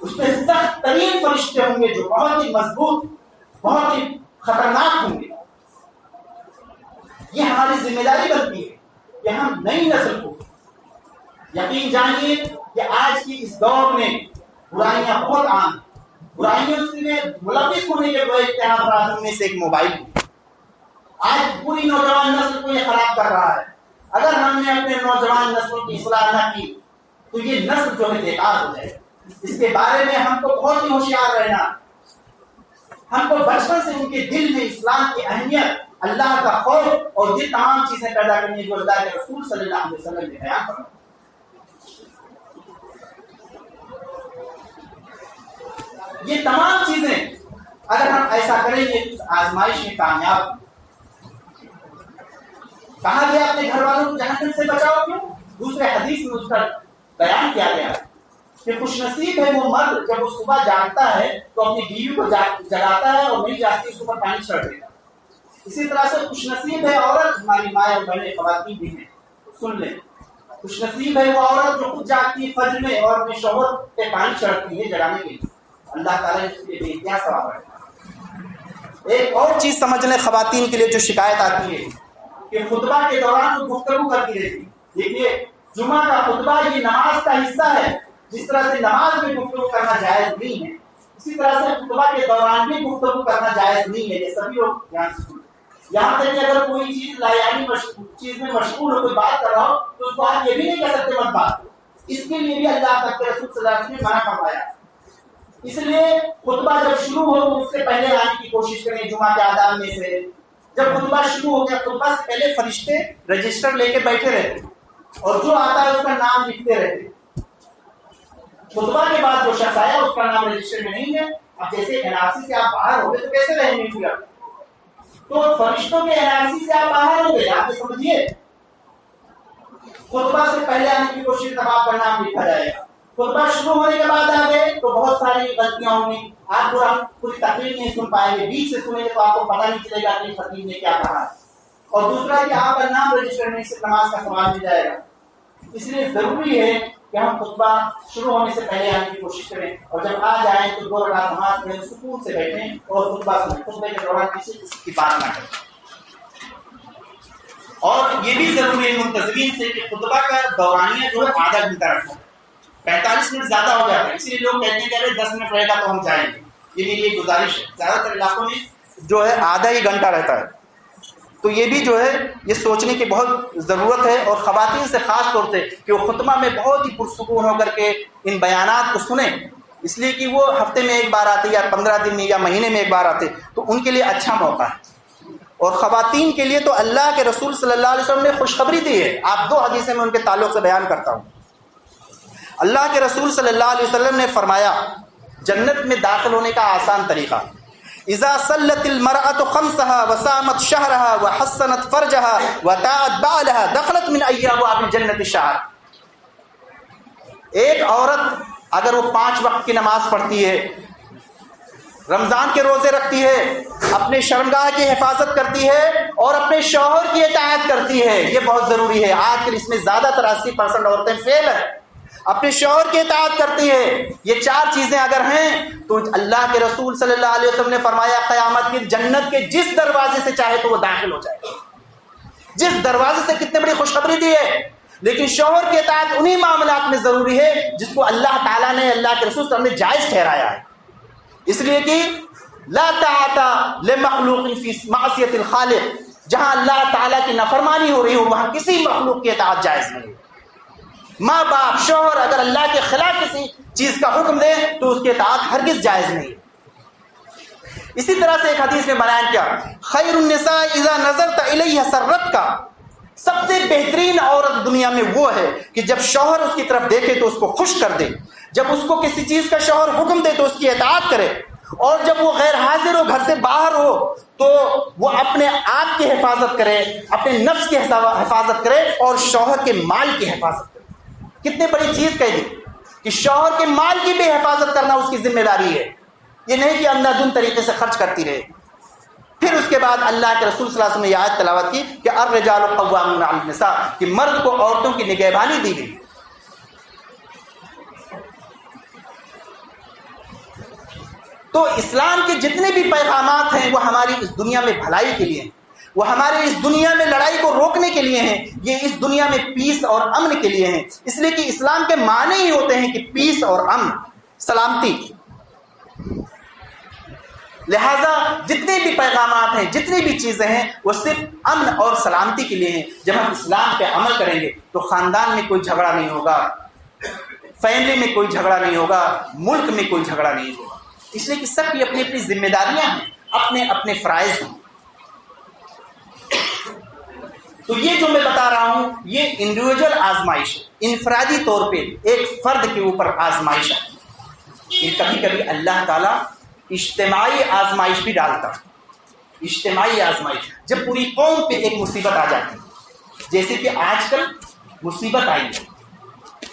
اس میں سخت ترین فرشتے ہوں گے جو بہت ہی مضبوط، بہت ہی خطرناک ہوں گے۔ یہ ہماری ذمہ داری بنتی ہے کہ ہم نئی نسل کو، یقین جانیے کہ آج کی اس دور میں برائیاں بہت عام ہیں۔ برائیوں سے ملوث ہونے کے بڑے اتحاد میں سے ایک موبائل ہے۔ آج پوری نوجوان نسل کو یہ خراب کر رہا ہے۔ اگر ہم نے اپنے نوجوان نسل کی اصلاح نہ کی تو یہ نسل جو ہے بیکار ہو جائے گا۔ اس کے بارے میں ہم کو بہت ہی ہوشیار رہنا، ہم کو بچپن سے ان کے دل میں اسلام کی اہمیت، اللہ کا خوف اور یہ تمام چیزیں پیدا کرنی جو اللہ کے رسول صلی اللہ علیہ وسلم نے بیان فرمایا۔ یہ تمام چیزیں اگر ہم ایسا کریں گے تو آزمائش میں کامیاب۔ کہا گیا اپنے گھر والوں کو جہنم سے بچاؤ، کیوں؟ دوسرے حدیث میں اس کا بیان کیا گیا کہ خوش نصیب ہے وہ مرد جب وہ صبح جاگتا ہے تو اپنی بیوی کو جگاتا ہے اور نہیں جاگتی اس پر پانی چھڑک دیتا۔ اسی طرح سے خوش نصیب ہے عورت، ہماری مائیں اور بہنیں خواتین بھی ہیں، سن لیں، خوش نصیب ہے وہ عورت جو خود جاگتی ہے فجر میں اور اپنے شوہر پہ پانی چھڑکتی ہے جگانے کے لیے، اللہ تعالیٰ نے اس کے لیے کیا ثواب ہے۔ ایک اور چیز سمجھ لیں خواتین کے لیے جو شکایت آتی ہے کہ خطبہ کے دوران وہ گفتگو کرتی رہتی۔ دیکھیے جمعہ کا خطبہ یہ نماز کا حصہ ہے، جس طرح سے نماز میں گفتگو کرنا جائز نہیں ہے اسی طرح سے خطبہ کے دوران بھی گفتگو کرنا جائز نہیں ہے۔ یہ سبھی لوگ دھیان سے سنیں۔ یہاں تک کہ اگر کوئی چیز لایانی چیز میں مشغول ہو، کوئی بات کر رہا ہو تو اس کو آپ یہ بھی نہیں کہہ سکتے مت بات کرو، اس کے لیے بھی اللہ تک کے رسول صلی اللہ علیہ وسلم نے منع فرمایا۔ اس لیے خطبہ جب شروع ہو تو اس سے پہلے آنے کی کوشش کریں جمعہ کے آداب میں سے۔ جب خطبہ شروع ہو گیا خطبہ سے پہلے فرشتے رجسٹر لے کے بیٹھے رہتے اور جو آتا ہے اس کا نام لکھتے رہتے۔ خطبہ کے بعد جو شخص آیا اس کا نام رجسٹر میں نہیں ہے۔ اب جیسے NRC سے آپ باہر ہو گئے تو کیسے رہیں گے پھر؟ تو فرشتوں کے NRC سے آپ باہر ہو گئے، آپ سمجھیے خطبہ سے پہلے آنے کی کوشش تب آپ کا نام لکھا جائے گا۔ خطبہ شروع ہونے کے بعد آ گئے تو بہت ساری غلطیاں ہوں گی، آپ پوری تقریر نہیں سن پائیں گے، بیچ سے سنیں گے تو آپ کو پتہ نہیں چلے گا کہ خطیب نے کیا کہا ہے۔ اور دوسرا کہ آپ کا نام رجسٹر میں سے نماز کا سوال مل جائے گا۔ اس لیے ضروری ہے کہ ہم خطبہ شروع ہونے سے پہلے آنے کی کوشش کریں، اور جب آ جائیں تو 2 رکعت نماز میں سکون سے بیٹھیں اور خطبہ سنیں، خطبے کے دوران کسی کی بات نہ کریں۔ اور یہ بھی ضروری ہے منتظمین سے کہ خطبہ کا دورانیہ جو ہے آدھا گھنٹہ رکھیں، 45 منٹ زیادہ ہو جاتا ہے، اس لیے لوگ کہتے ہیں کہ اگر 10 منٹ رہے گا تو ہم جائیں گے۔ یہ میری ایک گزارش ہے، زیادہ تر علاقوں میں جو ہے آدھا ہی گھنٹہ رہتا ہے، تو یہ بھی جو ہے یہ سوچنے کی بہت ضرورت ہے، اور خواتین سے خاص طور سے کہ وہ خطبہ میں بہت ہی پرسکون ہو کر کے ان بیانات کو سنیں، اس لیے کہ وہ ہفتے میں ایک بار آتے یا 15 دن میں یا مہینے میں ایک بار آتے، تو ان کے لیے اچھا موقع ہے۔ اور خواتین کے لیے تو اللہ کے رسول صلی اللہ علیہ وسلم نے خوشخبری دی ہے۔ آپ 2 حدیثیں میں ان کے تعلق سے بیان کرتا ہوں۔ اللہ کے رسول صلی اللہ علیہ وسلم نے فرمایا جنت میں داخل ہونے کا آسان طریقہ، اذا صلت المرأة خمسها وصامت شهرها وحسنت فرجها وطاعت بعلها دخلت من ابواب الجنة الشهر۔ ایک عورت اگر وہ 5 وقت کی نماز پڑھتی ہے، رمضان کے روزے رکھتی ہے، اپنے شرمگاہ کی حفاظت کرتی ہے اور اپنے شوہر کی اطاعت کرتی ہے، یہ بہت ضروری ہے۔ آج کل اس میں زیادہ تر 80% عورتیں فیل ہیں، اپنے شوہر کی اطاعت کرتی ہے۔ یہ 4 چیزیں اگر ہیں تو اللہ کے رسول صلی اللہ علیہ وسلم نے فرمایا قیامت کی جنت کے جس دروازے سے چاہے تو وہ داخل ہو جائے، جس دروازے سے۔ کتنے بڑی خوشخبری دی ہے۔ لیکن شوہر کی اطاعت انہی معاملات میں ضروری ہے جس کو اللہ تعالیٰ نے، اللہ کے رسول صلی اللہ علیہ وسلم نے جائز ٹھہرایا ہے، اس لیے کہ لا طاعت لمخلوق فی معصیت الخالق، جہاں اللہ تعالیٰ کی نافرمانی ہو رہی ہو وہاں کسی مخلوق کی اطاعت جائز نہیں ہے. ماں باپ شوہر اگر اللہ کے خلاف کسی چیز کا حکم دے تو اس کی اطاعت ہرگز جائز نہیں ہے. اسی طرح سے ایک حدیث میں بیان کیا خیر النساء اذا نظرت الیہ سرت کا، سب سے بہترین عورت دنیا میں وہ ہے کہ جب شوہر اس کی طرف دیکھے تو اس کو خوش کر دے، جب اس کو کسی چیز کا شوہر حکم دے تو اس کی اطاعت کرے، اور جب وہ غیر حاضر ہو گھر سے باہر ہو تو وہ اپنے آپ کی حفاظت کرے، اپنے نفس کی حفاظت کرے اور شوہر کے مال کی حفاظت کرے. کتنی بڑی چیز کہہ دی کہ شوہر کے مال کی بھی حفاظت کرنا اس کی ذمہ داری ہے، یہ نہیں کہ اندھا دھند طریقے سے خرچ کرتی رہے. پھر اس کے بعد اللہ کے رسول صلی اللہ علیہ وسلم نے یہ آیت تلاوت کی کہ الرجال قوامون علی النساء، کہ مرد کو عورتوں کی نگہبانی دی گئی. تو اسلام کے جتنے بھی پیغامات ہیں وہ ہماری اس دنیا میں بھلائی کے لیے ہیں، وہ ہمارے اس دنیا میں لڑائی کو روکنے کے لیے ہیں، یہ اس دنیا میں پیس اور امن کے لیے ہیں. اس لیے کہ اسلام کے معنی ہی ہوتے ہیں کہ پیس اور امن، سلامتی. لہذا جتنے بھی پیغامات ہیں، جتنی بھی چیزیں ہیں وہ صرف امن اور سلامتی کے لیے ہیں. جب ہم اسلام پہ عمل کریں گے تو خاندان میں کوئی جھگڑا نہیں ہوگا، فیملی میں کوئی جھگڑا نہیں ہوگا، ملک میں کوئی جھگڑا نہیں ہوگا. اس لیے کہ سب کی اپنی اپنی ذمہ داریاں ہیں، اپنے اپنے فرائض ہیں. تو یہ جو میں بتا رہا ہوں یہ انڈیویجول آزمائش ہے، انفرادی طور پہ ایک فرد کے اوپر آزمائش ہے. یہ کبھی کبھی اللہ تعالیٰ اجتماعی آزمائش بھی ڈالتا ہے. اجتماعی آزمائش جب پوری قوم پہ ایک مصیبت آ جاتی ہے، جیسے کہ آج کل مصیبت آئی ہے.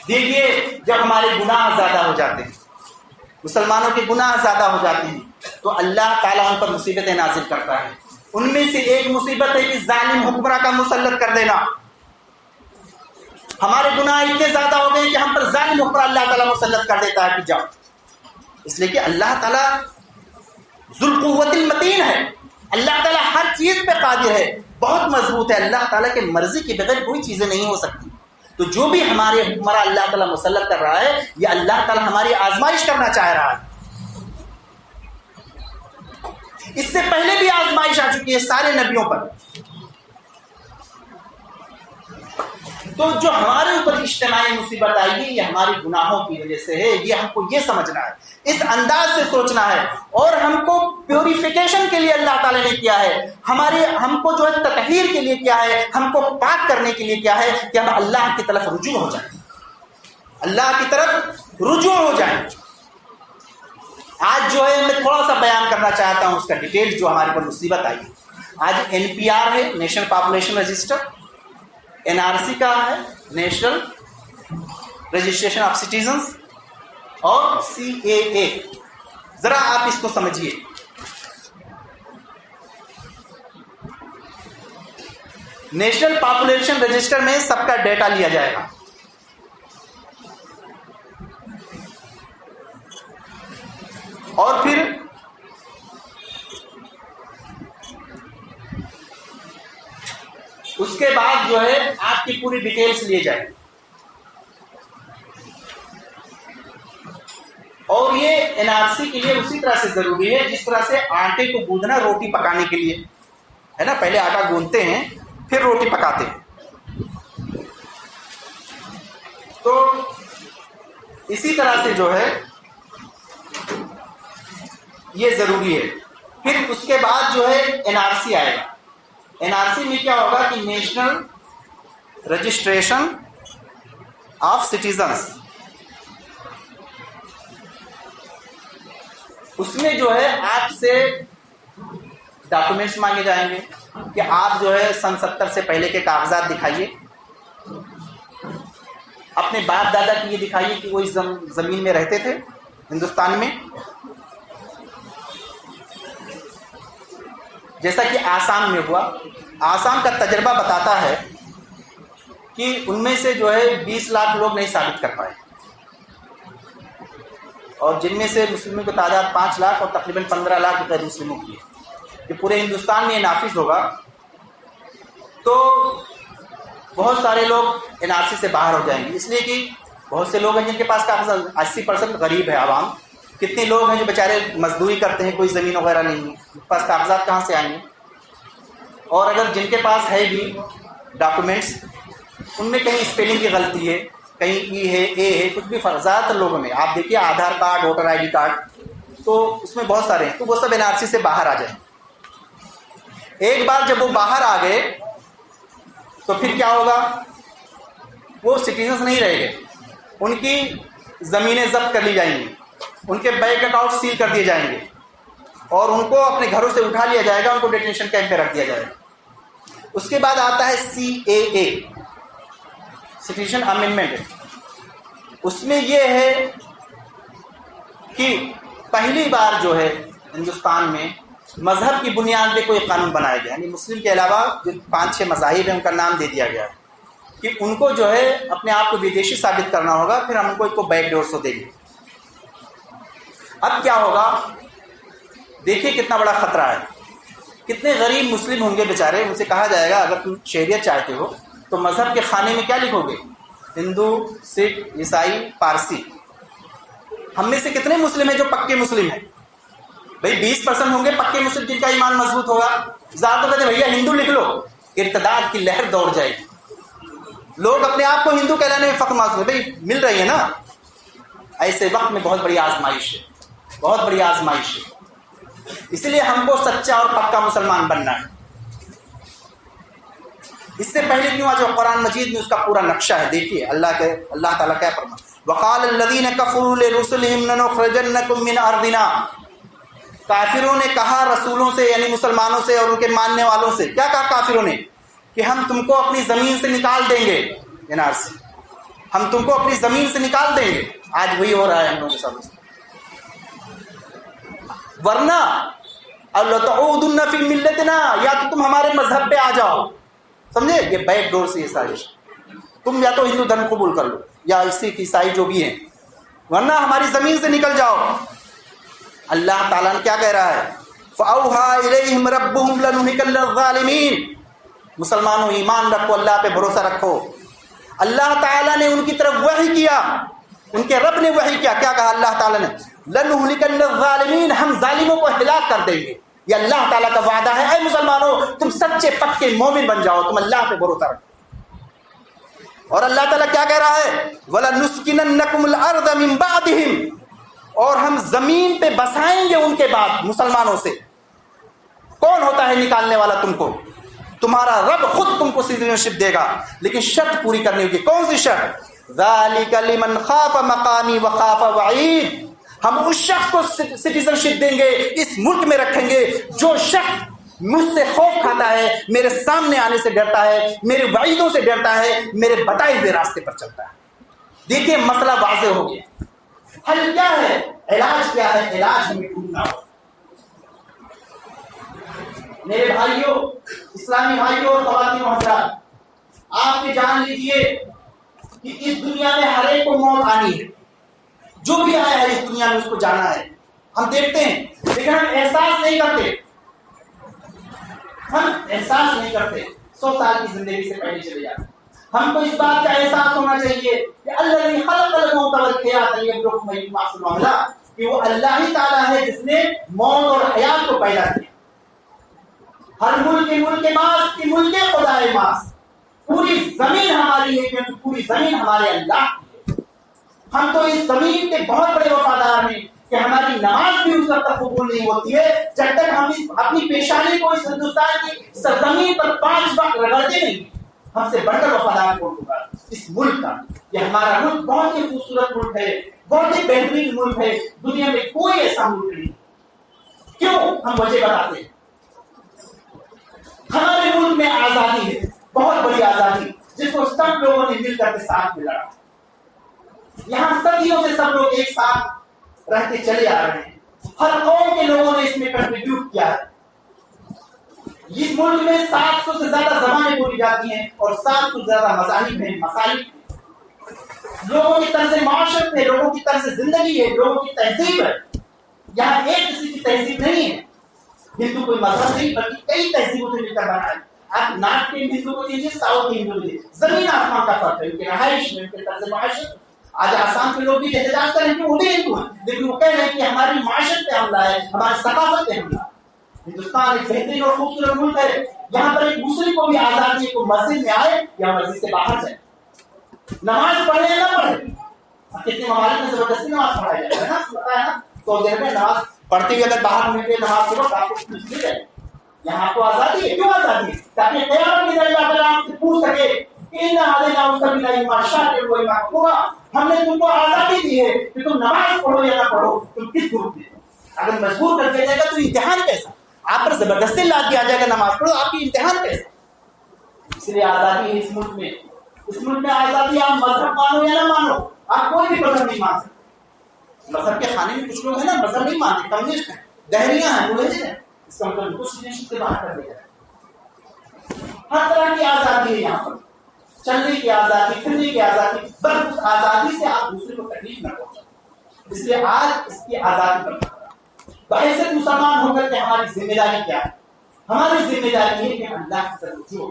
دیکھیے جب ہمارے گناہ زیادہ ہو جاتے ہیں، مسلمانوں کے گناہ زیادہ ہو جاتے ہیں تو اللہ تعالیٰ ان پر مصیبتیں نازل کرتا ہے. ان میں سے ایک مصیبت ہے کہ ظالم حکمراں کا مسلط کر دینا. ہمارے گناہ اتنے زیادہ ہو گئے کہ ہم پر ظالم حکمراں اللہ تعالیٰ مسلط کر دیتا ہے کہ جاؤ. اس لیے کہ اللہ تعالیٰ ذوالقوت المتین ہے، اللہ تعالیٰ ہر چیز پہ قادر ہے، بہت مضبوط ہے. اللہ تعالیٰ کے مرضی کے بغیر کوئی چیزیں نہیں ہو سکتی. تو جو بھی ہمارے حکمراں اللہ تعالیٰ مسلط کر رہا ہے یہ اللہ تعالیٰ ہماری آزمائش کرنا چاہ رہا ہے. اس سے پہلے بھی آزمائش آ چکی ہے سارے نبیوں پر. تو جو ہمارے اوپر اجتماعی مصیبت آئی ہے یہ ہمارے گناہوں کی وجہ سے ہے. یہ ہم کو یہ سمجھنا ہے، اس انداز سے سوچنا ہے. اور ہم کو پیوریفیکیشن کے لیے اللہ تعالیٰ نے کیا ہے، ہم کو جو ہے تطہیر کے لیے کیا ہے، ہم کو پاک کرنے کے لیے کیا ہے کہ ہم اللہ کی طرف رجوع ہو جائیں، اللہ کی طرف رجوع ہو جائیں. آج جو ہے میں تھوڑا سا بیان کرنا چاہتا ہوں اس کا ڈیٹیل جو ہمارے پر مصیبت آئی ہے. آج NPR ہے، نیشنل پاپولیشن رجسٹر، NRC کا ہے، نیشنل رجسٹریشن آف سٹیزنز، اور CAA. ذرا آپ اس کو سمجھیے. نیشنل پاپولیشن رجسٹر میں سب کا ڈیٹا لیا جائے گا. اور پھر اس کے بعد جو ہے آپ کی پوری ڈیٹیلز لیے جائیں. اور یہ NRC کے لیے اسی طرح سے ضروری ہے جس طرح سے آٹے کو گوندنا روٹی پکانے کے لیے ہے نا. پہلے آٹا گوندتے ہیں پھر روٹی پکاتے ہیں. تو اسی طرح سے جو ہے یہ ضروری ہے. پھر اس کے بعد جو ہے NRC آئے گا. NRC میں کیا ہوگا کہ نیشنل رجسٹریشن آف سٹیزنز. اس میں جو ہے آپ سے ڈاکومنٹس مانگے جائیں گے کہ آپ جو ہے سن 70 سے پہلے کے کاغذات دکھائیے، اپنے باپ دادا کی یہ دکھائیے کہ وہ اس زمین میں رہتے تھے ہندوستان میں. جیسا کہ آسام میں ہوا. آسام کا تجربہ بتاتا ہے کہ ان میں سے جو ہے 20 لاکھ لوگ نہیں ثابت کر پائے، اور جن میں سے مسلموں کی تعداد 5 لاکھ اور تقریباً 15 لاکھ غیر مسلموں کی ہے. کہ پورے ہندوستان میں یہ نافذ ہوگا تو بہت سارے لوگ NRC سے باہر ہو جائیں گے. اس لیے کہ بہت سے لوگ ہیں جن کے پاس کاغذ، 80% غریب ہے عوام. کتنے لوگ ہیں جو بیچارے مزدوری کرتے ہیں، کوئی زمین وغیرہ نہیں ہے، ان کے پاس کاغذات کہاں سے آئیں گے. اور اگر جن کے پاس ہے بھی ڈاکومنٹس ان میں کہیں اسپیلنگ کی غلطی ہے، کہیں ای ہے اے ہے، کچھ بھی فرق، زیادہ تر لوگوں میں آپ دیکھیے Aadhaar card voter I D card تو اس میں بہت سارے ہیں، تو وہ سب این آر سی سے باہر آ جائیں۔ ایک بار جب وہ باہر آ گئے تو پھر کیا ہوگا، وہ سٹیزنز نہیں رہے گئے، ان کی زمینیں ضبط کر لی جائیں گی، ان کے بینک اکاؤنٹ سیل کر دیے جائیں گے اور ان کو اپنے گھروں سے اٹھا لیا جائے گا، ان کو ڈیٹینشن کیمپ پہ رکھ دیا جائے گا۔ اس کے بعد آتا ہے CAA، سٹیزن امینڈمنٹ۔ اس میں یہ ہے کہ پہلی بار جو ہے ہندوستان میں مذہب کی بنیاد پہ کوئی قانون بنایا گیا، یعنی مسلم کے علاوہ جو 5-6 مذاہب ہیں ان کا نام دے دیا گیا ہے کہ ان کو جو ہے اپنے آپ کو ودیشی ثابت کرنا ہوگا، پھر ہم ان کو بیک ڈور سے دیں گے۔ اب کیا ہوگا، دیکھیے کتنا بڑا خطرہ ہے، کتنے غریب مسلم ہوں گے بیچارے، ان سے کہا جائے گا اگر تم شہریت چاہتے ہو تو مذہب کے خانے میں کیا لکھو گے، ہندو، سکھ، عیسائی، پارسی۔ ہم میں سے کتنے مسلم ہیں جو پکے مسلم ہیں؟ بھئی 20% ہوں گے پکے مسلم جن کا ایمان مضبوط ہوگا، زیادہ کہتے ہیں بھیا ہندو لکھ لو، ارتداد کی لہر دوڑ جائے گی، لوگ اپنے آپ کو ہندو کہلانے میں فخر محسوس، بھئی مل رہی ہے نا۔ ایسے وقت میں بہت بڑی آزمائش ہے، بہت بڑی آزمائش ہے، اس لیے ہم کو سچا اور پکا مسلمان بننا ہے۔ اس سے پہلے کیوں جو قرآن مجید میں اس کا پورا نقشہ ہے، دیکھیے اللہ تعالیٰ کیا فرماتا ہے، وقال الذین کفروا لرسلہم لنخرجنکم من ارضنا۔ کافروں نے کہا رسولوں سے یعنی مسلمانوں سے اور ان کے ماننے والوں سے، کیا کہا کافروں نے، کہ ہم تم کو اپنی زمین سے نکال دیں گے، NRC ہم تم کو اپنی زمین سے نکال دیں گے۔ آج وہی ہو رہا ہے ہم لوگوں کے ساتھ، ورنہ لتعودن فی ملتنا، یا تو تم ہمارے مذہب پہ آ جاؤ، سمجھے، یہ بیک ڈور سے یہ سازش، تم یا تو ہندو دھرم قبول کر لو یا سکھ عیسائی جو بھی ہیں، ورنہ ہماری زمین سے نکل جاؤ۔ اللہ تعالیٰ نے کیا کہہ رہا ہے، فَأَوْحَىٰ إِلَيْهِمْ رَبُّهُمْ لَنُهْلِكَنَّ الظَّالِمِينَ۔ مسلمانوں ایمان رکھو، اللہ پہ بھروسہ رکھو۔ اللہ تعالیٰ نے ان کی طرف وحی کیا، ان کے رب نے وحی کیا، کیا کہا اللہ تعالیٰ نے، لَنُهْلِكَنَّ الظَّالِمِينَ، ہم ظالموں کو ہلاک کر دیں گے۔ یہ اللہ تعالیٰ کا وعدہ ہے، اے مسلمانوں تم سچے پکے مومن بن جاؤ، تم اللہ پہ بھروسہ رکھو۔ اور اللہ تعالیٰ کیا کہہ رہا ہے، وَلَنُسْكِنَنَّكُمُ الْأَرْضَ مِن بَعْدِهِمْ، اور ہم زمین پہ بسائیں گے ان کے بعد مسلمانوں سے۔ کون ہوتا ہے نکالنے والا تم کو؟ تمہارا رب خود تم کو سٹیزنشپ دے گا، لیکن شرط پوری کرنی ہوگی۔ کون سی شرط؟ ذَلِكَ لِمَنْ خَافَ مَقَامِي وَخَافَ وَعِيدِ، ہم اس شخص کو سٹیزنشپ دیں گے، اس ملک میں رکھیں گے جو شخص مجھ سے خوف کھاتا ہے، میرے سامنے آنے سے ڈرتا ہے، میرے وعیدوں سے ڈرتا ہے، میرے بتائے ہوئے راستے پر چلتا ہے۔ دیکھیے مسئلہ واضح ہو گیا، حل کیا ہے، علاج کیا ہے، علاج ہمیں ڈھونڈنا ہو۔ میرے بھائیوں، اسلامی بھائیوں اور خواتین و حضرات، آپ بھی جان لیجئے کہ اس دنیا میں ہر ایک کو موت آنی ہے، جو بھی آیا ہے اس دنیا میں اس کو جانا ہے۔ ہم دیکھتے ہیں لیکن ہم احساس نہیں کرتے، ہم احساس نہیں کرتے، 100 سال کی زندگی سے پہلے چلے جاتے۔ ہم کو اس بات کا احساس ہونا چاہیے کہ الذی خلق الموت والحیات لیبلوکم ایکم احسن عملا، کہ وہ اللہ ہی تعالیٰ ہے جس نے موت اور حیات کو پیدا کیا۔ ہر ملک ماس کی ملک خدائے ماس، پوری زمین ہماری ہے کیونکہ پوری زمین ہمارے اللہ کی ہے۔ ہم تو اس زمین کے بہت بڑے وفادار ہیں کہ ہماری نماز بھی اس وقت تک قبول نہیں ہوتی ہے جب تک ہم اپنی پیشانی کو اس ہندوستان کی سرزمین پر 5 وقت رگڑتے نہیں۔ ہم سے بڑھ کر وفادار کون ہوگا اس ملک کا؟ یہ ہمارا ملک بہت ہی خوبصورت ملک ہے، بہت ہی بہترین ملک ہے، دنیا میں کوئی ایسا ملک نہیں۔ کیوں؟ ہم وجہ بتاتے ہیں، ہمارے ملک میں آزادی ہے، بہت بڑی آزادی جس کو سب لوگوں نے مل کر کے ساتھ میں لڑا۔ یہاں صدیوں سے سب لوگ ایک ساتھ رہتے چلے آ رہے ہیں، ہر قوم کے لوگوں نے اس میں کنٹریبیوٹ کیا ہے۔ اس ملک میں 700 سے زیادہ زبانیں بولی جاتی ہیں اور 700 سے زیادہ مذاہب ہیں، مسائل، لوگوں کی طرز معاشرت ہے، لوگوں کی طرز زندگی ہے، لوگوں کی تہذیب ہے۔ یہاں ایک کسی کی تہذیب نہیں ہے، ہندو کوئی مذہب نہیں بلکہ کئی تہذیبوں سے مل کر بنا ہے۔ آپ نارتھ کے ہندو کو دیجیے، ساؤتھ کے ہندو کو دیجیے، زمین آسمان کا فرق ہے ان کے رہائش میں، ان کے طرز معاشرت۔ آج آسام کے لوگ بھی احتجاج کر رہے ہیں کہ وہ بھی ہندو ہیں، لیکن وہ کہہ رہے ہیں کہ ہماری معاشرت پہ حملہ ہے، ہماری ثقافت پہ حملہ ہے۔ ہندوستان ایک بہترین اور خوبصورت ملک ہے، یہاں پر ایک دوسرے کو بھی آزادی ہے کہ مسجد میں آئے یا مسجد سے باہر جائے، نماز پڑھے یا نہ پڑھے. کتنے ممالک میں زبردستی نماز پڑھائی جاتی ہے نا، پتا ہے نا. سعودی عرب میں نماز پڑھتے ہوئے اگر باہر نکلے نماز کے وقت آپ کو پوچھ لی جائے. یہاں آپ کو آزادی ہے. کیوں آزادی ہے؟ تاکہ قیامت کے دن اللہ آپ سے پوچھ سکے ہم نے تم کو آزادی دی ہے کہ تم نماز پڑھو یا نہ پڑھو، تم کس گروپ میں. اگر مجبور کر دیا جائے گا تو امتحان کیسا؟ آپ پر زبردستی لا دیا جائے گا نماز پڑھو، آپ کی امتحان کیسا؟ اس لیے آزادی ہے اس ملک میں. اس ملک میں آزادی، آپ مذہب مانو یا نہ مانو، آپ کوئی بھی مذہب نہیں مان سکتے. مذہب کے خانے میں کچھ لوگ ہیں نا مذہب نہیں مانتے، کمیونسٹ ہیں، دہریاں ہیں، ملحد ہیں، اس کا مطلب کچھ ریلیشن سے باہر کر دیا جائے. ہر طرح کی آزادی ہے یہاں پر، چلنے کی آزادی، پھرنے کی آزادی، بس اس آزادی سے آپ دوسرے کو تکلیف نہ پہنچائیں. اس لیے آج اس کی آزادی پر بحیثیت مسلمان ہو کر کے ہماری ذمہ داری کیا ہے؟ ہماری ذمہ داری ہے کہ اللہ کی طرف رجوع،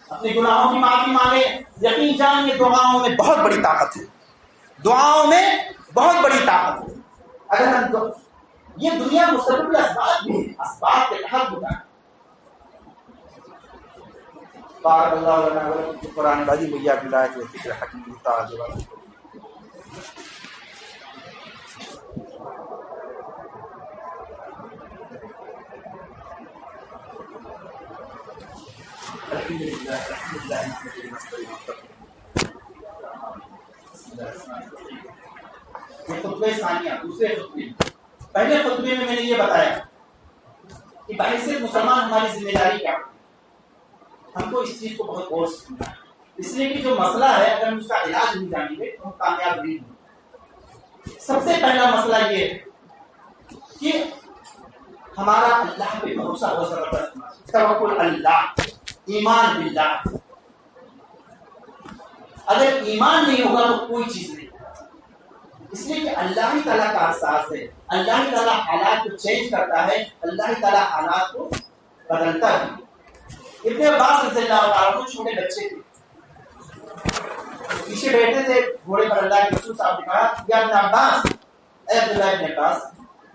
اپنے گناہوں کی معافی مانگے. یقین جانیے دعاؤں میں بہت بڑی طاقت ہے، دعاؤں میں بہت بڑی طاقت ہے. اگر ہم یہ دنیا مسبب اسباب بھی ہے، اسباب کے تحت ہوتا ہے. بارک اللہ لنا ولکم فی القرآن العظیم وإياكم بالآیات والذکر الحکیم. یہ خطبہ ثانیہ، دوسرے خطبے. پہلے خطبے میں نے یہ بتایا کہ بحیثیت مسلمان ہماری ذمہ داری کیا ہے. ہم کو اس چیز کو بہت غور سے سننا ہے، اس لیے کہ جو مسئلہ ہے اگر ہم اس کا علاج نہیں جانیں گے تو ہم کامیاب نہیں ہوں گے. سب سے پہلا مسئلہ یہ ہے کہ ہمارا اللہ پہ بھروسہ ہو زبردست، توکل اللہ، ایمان باللہ. اگر ایمان نہیں ہوگا تو کوئی چیز نہیں. اس لیے کہ اللہ ہی تعالیٰ کا احساس ہے، اللہ ہی تعالیٰ حالات کو چینج کرتا ہے، اللہ ہی تعالیٰ حالات کو بدلتا ہے. ابن عباس رضی اللہ تعالیٰ عنہ چھوٹے بچے تھے، پیچھے بیٹھے تھے گھوڑے پر. اللہ کے رسول صاحب نے کہا یا ابن عباس، اے عبداللہ ابن عباس،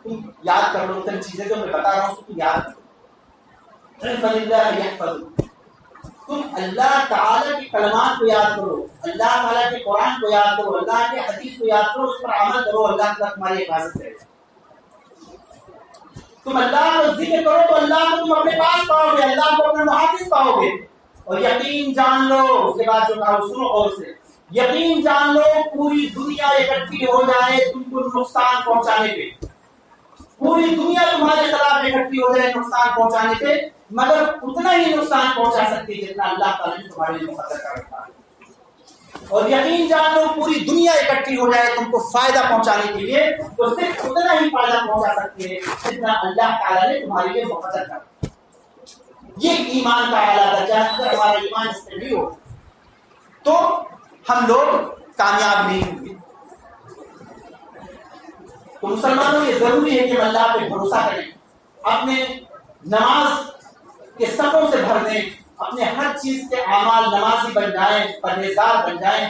تم یاد کر لو تم چیزیں جو میں بتا رہا ہوں تم یاد کر لو. احفظ اللہ یحفظک، تم اللہ تعالیٰ کے کلمات کو یاد کرو، اللہ تعالیٰ کے قرآن کو یاد کرو، اللہ کے حدیث کو یاد کرو، اس پر عمل کرو، اللہ تعالیٰ تمہاری حفاظت کرے گا. تم اللہ کو ذکر کرو تو اللہ کو تم اپنے پاس پاؤ گے، اللہ کو اپنے محافظ پاؤ گے. اور یقین جان لو، اس کے بعد جو کہا سنو اور سے، یقین جان لو پوری دنیا اکٹھی ہو جائے تم کو نقصان پہنچانے پہ، پوری دنیا تمہارے خلاف اکٹھی ہو جائے نقصان پہنچانے پہ، مگر اتنا ہی نقصان پہنچا سکتی ہے جتنا اللہ تعالیٰ نے تمہارے لیے مقدر کر رکھا ہے. اور یقین جان لو پوری دنیا اکٹھی ہو جائے تم کو فائدہ پہنچانے کے لیے تو صرف اتنا ہی فائدہ پہنچا سکتی ہے جتنا اللہ تعالیٰ نے تمہارے لیے مقدر کر رکھا. یہ ایمان کا اعلیٰ درجہ ہے. اگر ہمارا ایمان اس پہ نہیں ہو تو ہم لوگ کامیاب نہیں ہوں گے. تو مسلمانوں یہ ضروری ہے کہ اللہ پہ بھروسہ کریں، اپنے نماز کے صفوں سے بھر دیں، اپنے ہر چیز کے اعمال نمازی بن جائیں، پرہیزگار بن جائیں،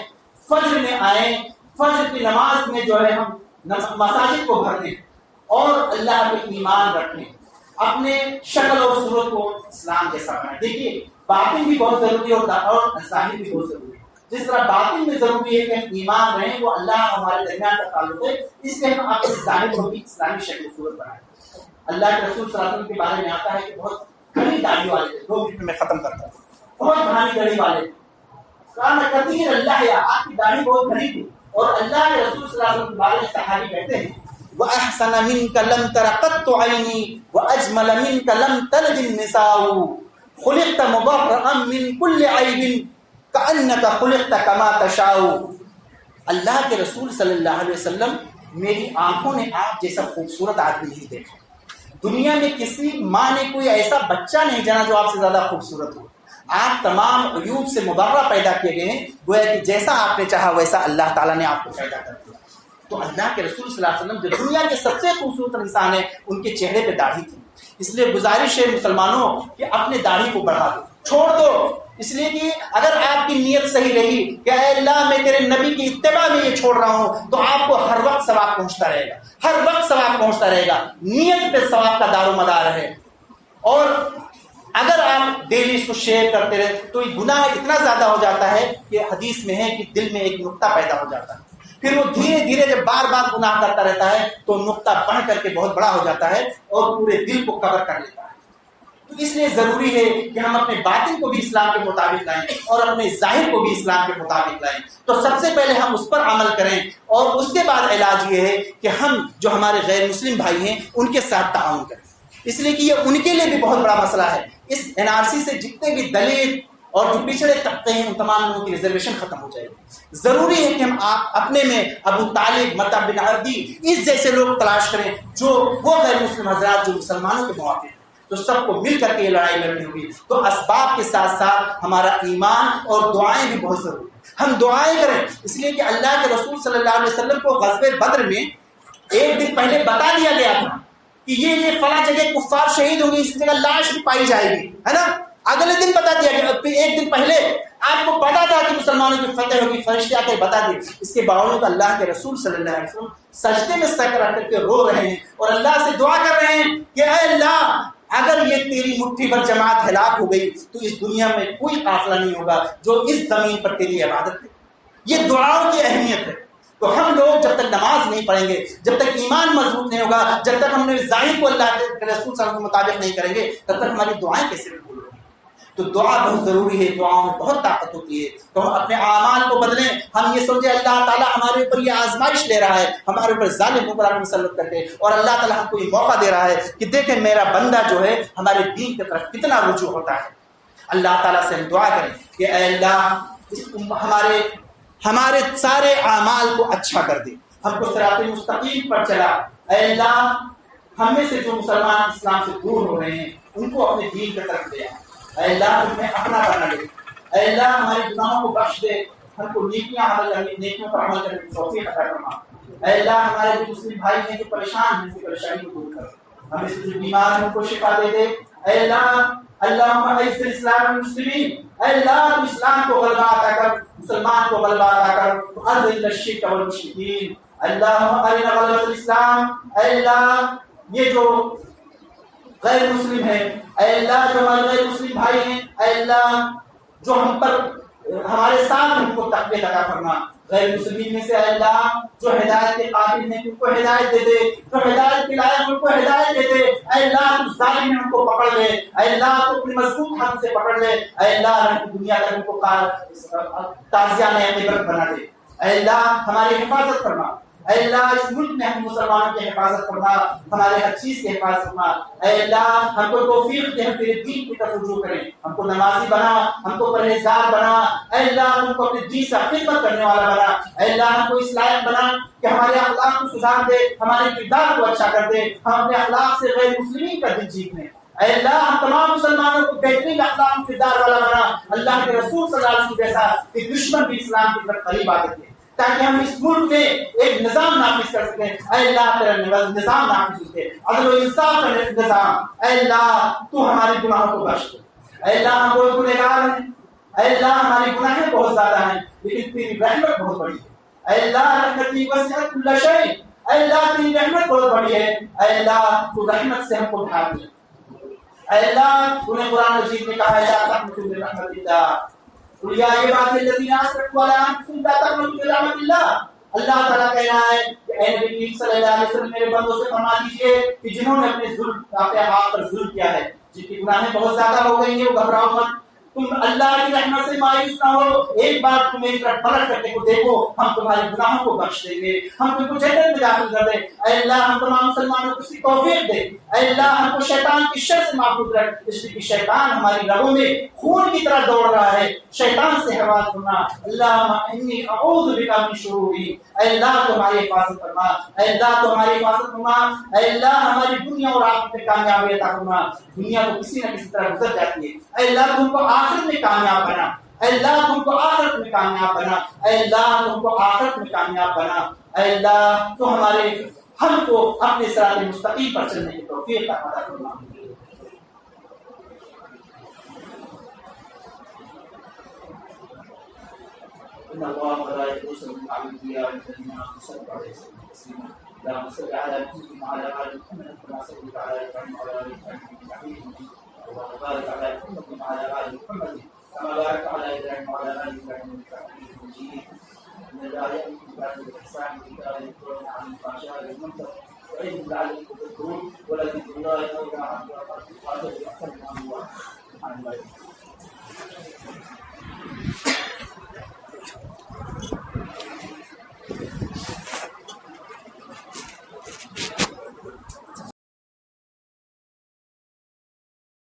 فجر میں آئیں، فجر کی نماز میں جو ہے ہم مساجد کو بھر دیں اور اللہ پہ ایمان رکھیں، اپنے شکل اور صورت کو اسلام جیسا بنائیں. دیکھیے باطن بھی بہت ضروری ہوتا ہے اور ظاہر بھی بہت ضروری ہے. جس طرح باطن میں ضروری ہے کہ ہم ایمان رہیں، وہ اللہ ہمارے درمیان کا تعلق ہے، اس لیے ہم اپنے ظاہر کو بھی اسلامی شکل و صورت بنائیں. اللہ کے رسول صلی اللہ علیہ وسلم کے بارے میں آتا ہے کہ بہت گھنی داڑھی والے تھے. 2 منٹ میں ختم کرتا ہوں. بہت گھنی داڑھی والے تھے. کہا کثیر اللہ، آپ کی داڑھی بہت گھنی تھی. اور اللہ کے رسول صلی اللہ علیہ وسلم کے بارے میں صحابی کہتے ہیں وَأَحْسَنَ مِنْكَ لَمْ تَرَ قَطُّ عَيْنِي وَأَجْمَلَ مِنْكَ لَمْ تَلِدِ النِّسَاءُ خُلِقْتَ مُبَرَّأً مِنْ كُلِّ عَيْبٍ كَأَنَّكَ خُلِقْتَ كَمَا تَشَاءُ. اللہ کے رسول صلی اللہ علیہ وسلم، میری آنکھوں نے آپ جیسا خوبصورت آدمی نہیں دیکھا. دنیا میں کسی ماں نے کوئی ایسا بچہ نہیں جانا جو آپ سے زیادہ خوبصورت ہو. آپ تمام عیوب سے مبرہ پیدا کیے گئے ہیں، گویا کہ جیسا آپ نے چاہا ویسا اللہ تعالیٰ نے آپ کو پیدا کر دیا. تو اللہ کے رسول صلی اللہ علیہ وسلم جو دنیا کے سب سے خوبصورت انسان ہیں، ان کے چہرے پہ داڑھی تھی. اس لیے گزارش ہے مسلمانوں کہ اپنے داڑھی کو بڑھا دو، چھوڑ دو. اس لیے کہ اگر آپ کی نیت صحیح رہی کہ اے اللہ میں تیرے نبی کی اتباع میں یہ چھوڑ رہا ہوں، تو آپ کو ہر وقت ثواب پہنچتا رہے گا، ہر وقت ثواب پہنچتا رہے گا. نیت پہ ثواب کا دار و مدار ہے. اور اگر آپ ڈیلی اس کو شیئر کرتے رہے تو یہ گناہ اتنا زیادہ ہو جاتا ہے کہ حدیث میں ہے کہ دل میں ایک نقطہ پیدا ہو جاتا ہے، پھر وہ دھیرے دھیرے جب بار بار گناہ کرتا رہتا ہے تو نقطہ بڑھ کر کے بہت بڑا ہو جاتا ہے اور پورے دل کو کور کر لیتا ہے۔ تو اس لیے ضروری ہے کہ ہم اپنے باطن کو بھی اسلام کے مطابق لائیں اور اپنے ظاہر کو بھی اسلام کے مطابق لائیں۔ تو سب سے پہلے ہم اس پر عمل کریں اور اس کے بعد علاج یہ ہے کہ ہم جو ہمارے غیر مسلم بھائی ہیں ان کے ساتھ تعاون کریں، اس لیے کہ یہ ان کے لیے بھی بہت بڑا مسئلہ ہے۔ اس NRC سے جتنے بھی دلت اور جو پچھڑے طبقے ہیں ان تمام لوگوں کی ریزرویشن ختم ہو جائے گی۔ ضروری ہے کہ ہم اپنے میں ابو طالب، متا بن عدی اس جیسے لوگ تلاش کریں جو وہ غیر مسلم حضرات جو مسلمانوں کے موافق ہیں، تو سب کو مل کر کے یہ لڑائی لڑنی ہوگی۔ تو اسباب کے ساتھ ساتھ ہمارا ایمان اور دعائیں بھی بہت ضروری ہیں۔ ہم دعائیں کریں، اس لیے کہ اللہ کے رسول صلی اللہ علیہ وسلم کو غزوہ بدر میں ایک دن پہلے بتا دیا گیا تھا کہ یہ فلاں جگہ کفار شہید ہوں گے، اس جگہ لاش بھی پائی جائے گی، ہے نا۔ اگلے دن بتا دیا گیا، ایک دن پہلے آپ کو پتا تھا کہ مسلمانوں کی فتح ہوگی، فرشتے آ کے بتا دی۔ اس کے باوجود اللہ کے رسول صلی اللہ علیہ وسلم سجدے میں سر رکھ کر کے رو رہے ہیں اور اللہ سے دعا کر رہے ہیں کہ اے اللہ، اگر یہ تیری مٹھی پر جماعت ہلاک ہو گئی تو اس دنیا میں کوئی قافلہ نہیں ہوگا جو اس زمین پر تیری عبادت کرے۔ یہ دعاؤں کی اہمیت ہے۔ تو ہم لوگ جب تک نماز نہیں پڑھیں گے، جب تک ایمان مضبوط نہیں ہوگا، جب تک ہم نے ظاہر کو اللہ کے رسول صلی اللہ علیہ وسلم کے مطابق نہیں کریں گے، تب تک ہماری دعائیں کیسے قبول ہوں گی؟ تو دعا بہت ضروری ہے، دعاؤں میں بہت طاقت ہوتی ہے۔ تو ہم اپنے اعمال کو بدلیں، ہم یہ سمجھیں اللہ تعالیٰ ہمارے اوپر یہ آزمائش لے رہا ہے، ہمارے اوپر ظالم حکمران مسلط کر کے، اور اللہ تعالیٰ ہم کو یہ موقع دے رہا ہے کہ دیکھیں میرا بندہ جو ہے ہمارے دین کی طرف کتنا رجوع ہوتا ہے۔ اللہ تعالیٰ سے ہم دعا کریں کہ اے اللہ ہمارے سارے اعمال کو اچھا کر دے، ہم کو صراط مستقیم پر چلا۔ اے اللہ ہم میں سے جو مسلمان اسلام سے دور ہو رہے ہیں ان کو اپنے دین کی طرف لے آ۔ اے اللہ تمہیں اپنا بنا لے۔ اے اللہ ہمارے گناہوں کو بخش دے، ہم کو نیکیوں پر عمل کرنے کی توفیق عطا فرما۔ اے اللہ ہمارے جو مسلم بھائی ہیں جو پریشان ہیں ان کی پریشانی کو دور کر، ہمیں سے جو بیمار ہیں ان کو شفا دے دے۔ اے اللہ اللہم اعز الاسلام والمسلمین، اے اللہ تو اسلام کو غلبہ عطا کر، مسلمان کو غلبہ عطا کر، اذل الشرک والمشرکین۔ اللہم ارنا غلبۃ الاسلام۔ اے اللہ یہ جو غیر مسلم ہے، اے اللہ جو ہمارے غیر مسلم بھائی ہیں، اے اللہ جو ہم پر ہمارے ساتھ ان کو تقویت عطا فرما۔ غیر مسلمین میں سے اے اللہ جو ہدایت کے قابل ہیں ان کو ہدایت دے دے، جو ہدایت کے لائق ان کو ہدایت دے دے۔ اے اللہ تو ظالم ہیں ان کو پکڑ لے، اے اللہ تو اپنے مضبوط ہاتھ سے پکڑ لے۔ اے اللہ دنیا تک ان کو تازیانہ عبرت بنا دے۔ اے اللہ ہماری حفاظت فرما۔ اے اللہ اس ملک میں ہم مسلمانوں کی حفاظت فرما، ہمارے ہر چیز کی حفاظت فرما۔ اے اللہ ہم کو توفیق دے، ہم تیرے دین کی طرف رجوع کریں، ہم کو نمازی بنا، ہم کو پرہیزگار بنا۔ اے اللہ ہم کو اپنے دین سے خدمت کرنے والا بنا۔ اے اللہ ہم کو اس لائق بنا کہ ہمارے اخلاق کو سدھار دے، ہمارے کردار کو اچھا کر دے، ہم اپنے اخلاق سے غیر مسلمین کا دل جیت لیں۔ اے اللہ ہم تمام مسلمانوں کو بہترین اخلاق و کردار والا بنا، اللہ کے رسول صلی اللہ علیہ وسلم جیسا کہ دشمن بھی اسلام کی طرف قریب آتے تھے، تاکہ ہم اس ملک میں ایک نظام نافذ کر سکیں۔ اے اللہ تیرا نظام نافذ ہو، عدل و انصاف کا نظام۔ اے اللہ تو ہمارے گناہوں کو بخش دے۔ اے اللہ ہم بہت گنہگار ہیں، اے اللہ ہماری گناہیں بہت زیادہ ہیں لیکن تیری رحمت بہت بڑی ہے۔ اے اللہ رحمتی وسعت کل شیء، اے اللہ تیری رحمت بہت بڑی ہے۔ اے اللہ تو رحمت سے ہم کو ڈھانپ لے۔ اے اللہ تو نے قرآن مجید میں کہا ہے لا تقنطوا من رحمت اللہ، قل یا عبادی الذین اسرفوا علی انفسہم لا تقنطوا من رحمت اللہ۔ اللہ تعالیٰ کہہ رہا ہے کہ اے نبی صلی اللہ علیہ وسلم میرے بندوں سے فرما دیجیے کہ جنہوں نے اپنے آپ پر ظلم کیا ہے، جن کی گناہیں بہت زیادہ ہو گئی ہیں، وہ گھبراؤ مت، تم اللہ کی رحمت سے مایوس نہ ہو، ایک بار تم میری طرف پلٹ کر کے دیکھو، ہم تمہارے گناہوں کو بخش دیں گے، ہم تم کو جنت میں داخل کر دیں۔ اے اللہ ہم تمام مسلمانوں کو اس کی توفیق دے۔ اے اللہ ہم کو شیطان کی شر سے محفوظ رکھ، اس لیے کہ شیطان ہماری رگوں میں خون کی طرح دوڑ رہا ہے، شیطان سے حفاظت فرما۔ اللہم انی اعوذ بک من شرورہ، اے اللہ تو ہماری حفاظت فرما، اے اللہ تو ہماری حفاظت فرما۔ اے اللہ ہماری دنیا اور آخرت میں کامیابی عطا فرما۔ دنیا تو کسی نہ کسی طرح گزر جاتی ہے، اے اللہ تم کو آخرت میں کامیاب بنا، اے اللہ تم کو آخرت میں کامیاب بنا، اے اللہ تم کو آخرت میں کامیاب بنا۔ اے اللہ تو ہم کو اپنے صراط مستقیم پر چلنے کی توفیق عطا فرما۔ ان اللہ ملائکته یصلون علی النبی یا ایھا الذین آمنوا صلوا علیہ وسلم تسلیما۔ اللهم صل علی محمد وعلی آل محمد كما صليت على ابراہیم وعلى آل ابراہیم انک حمید مجید۔ اللهم بارك على محمد وعلى ال محمد كما باركت على ابراهيم وعلى ال ابراهيم انك حميد مجيد ان الله يامر بالعدل والاحسان وايتاء ذي القربى عن الفحشاء والمنكر ويعظكم لعلكم تذكرون ولذكر الله اكبر وأكبر.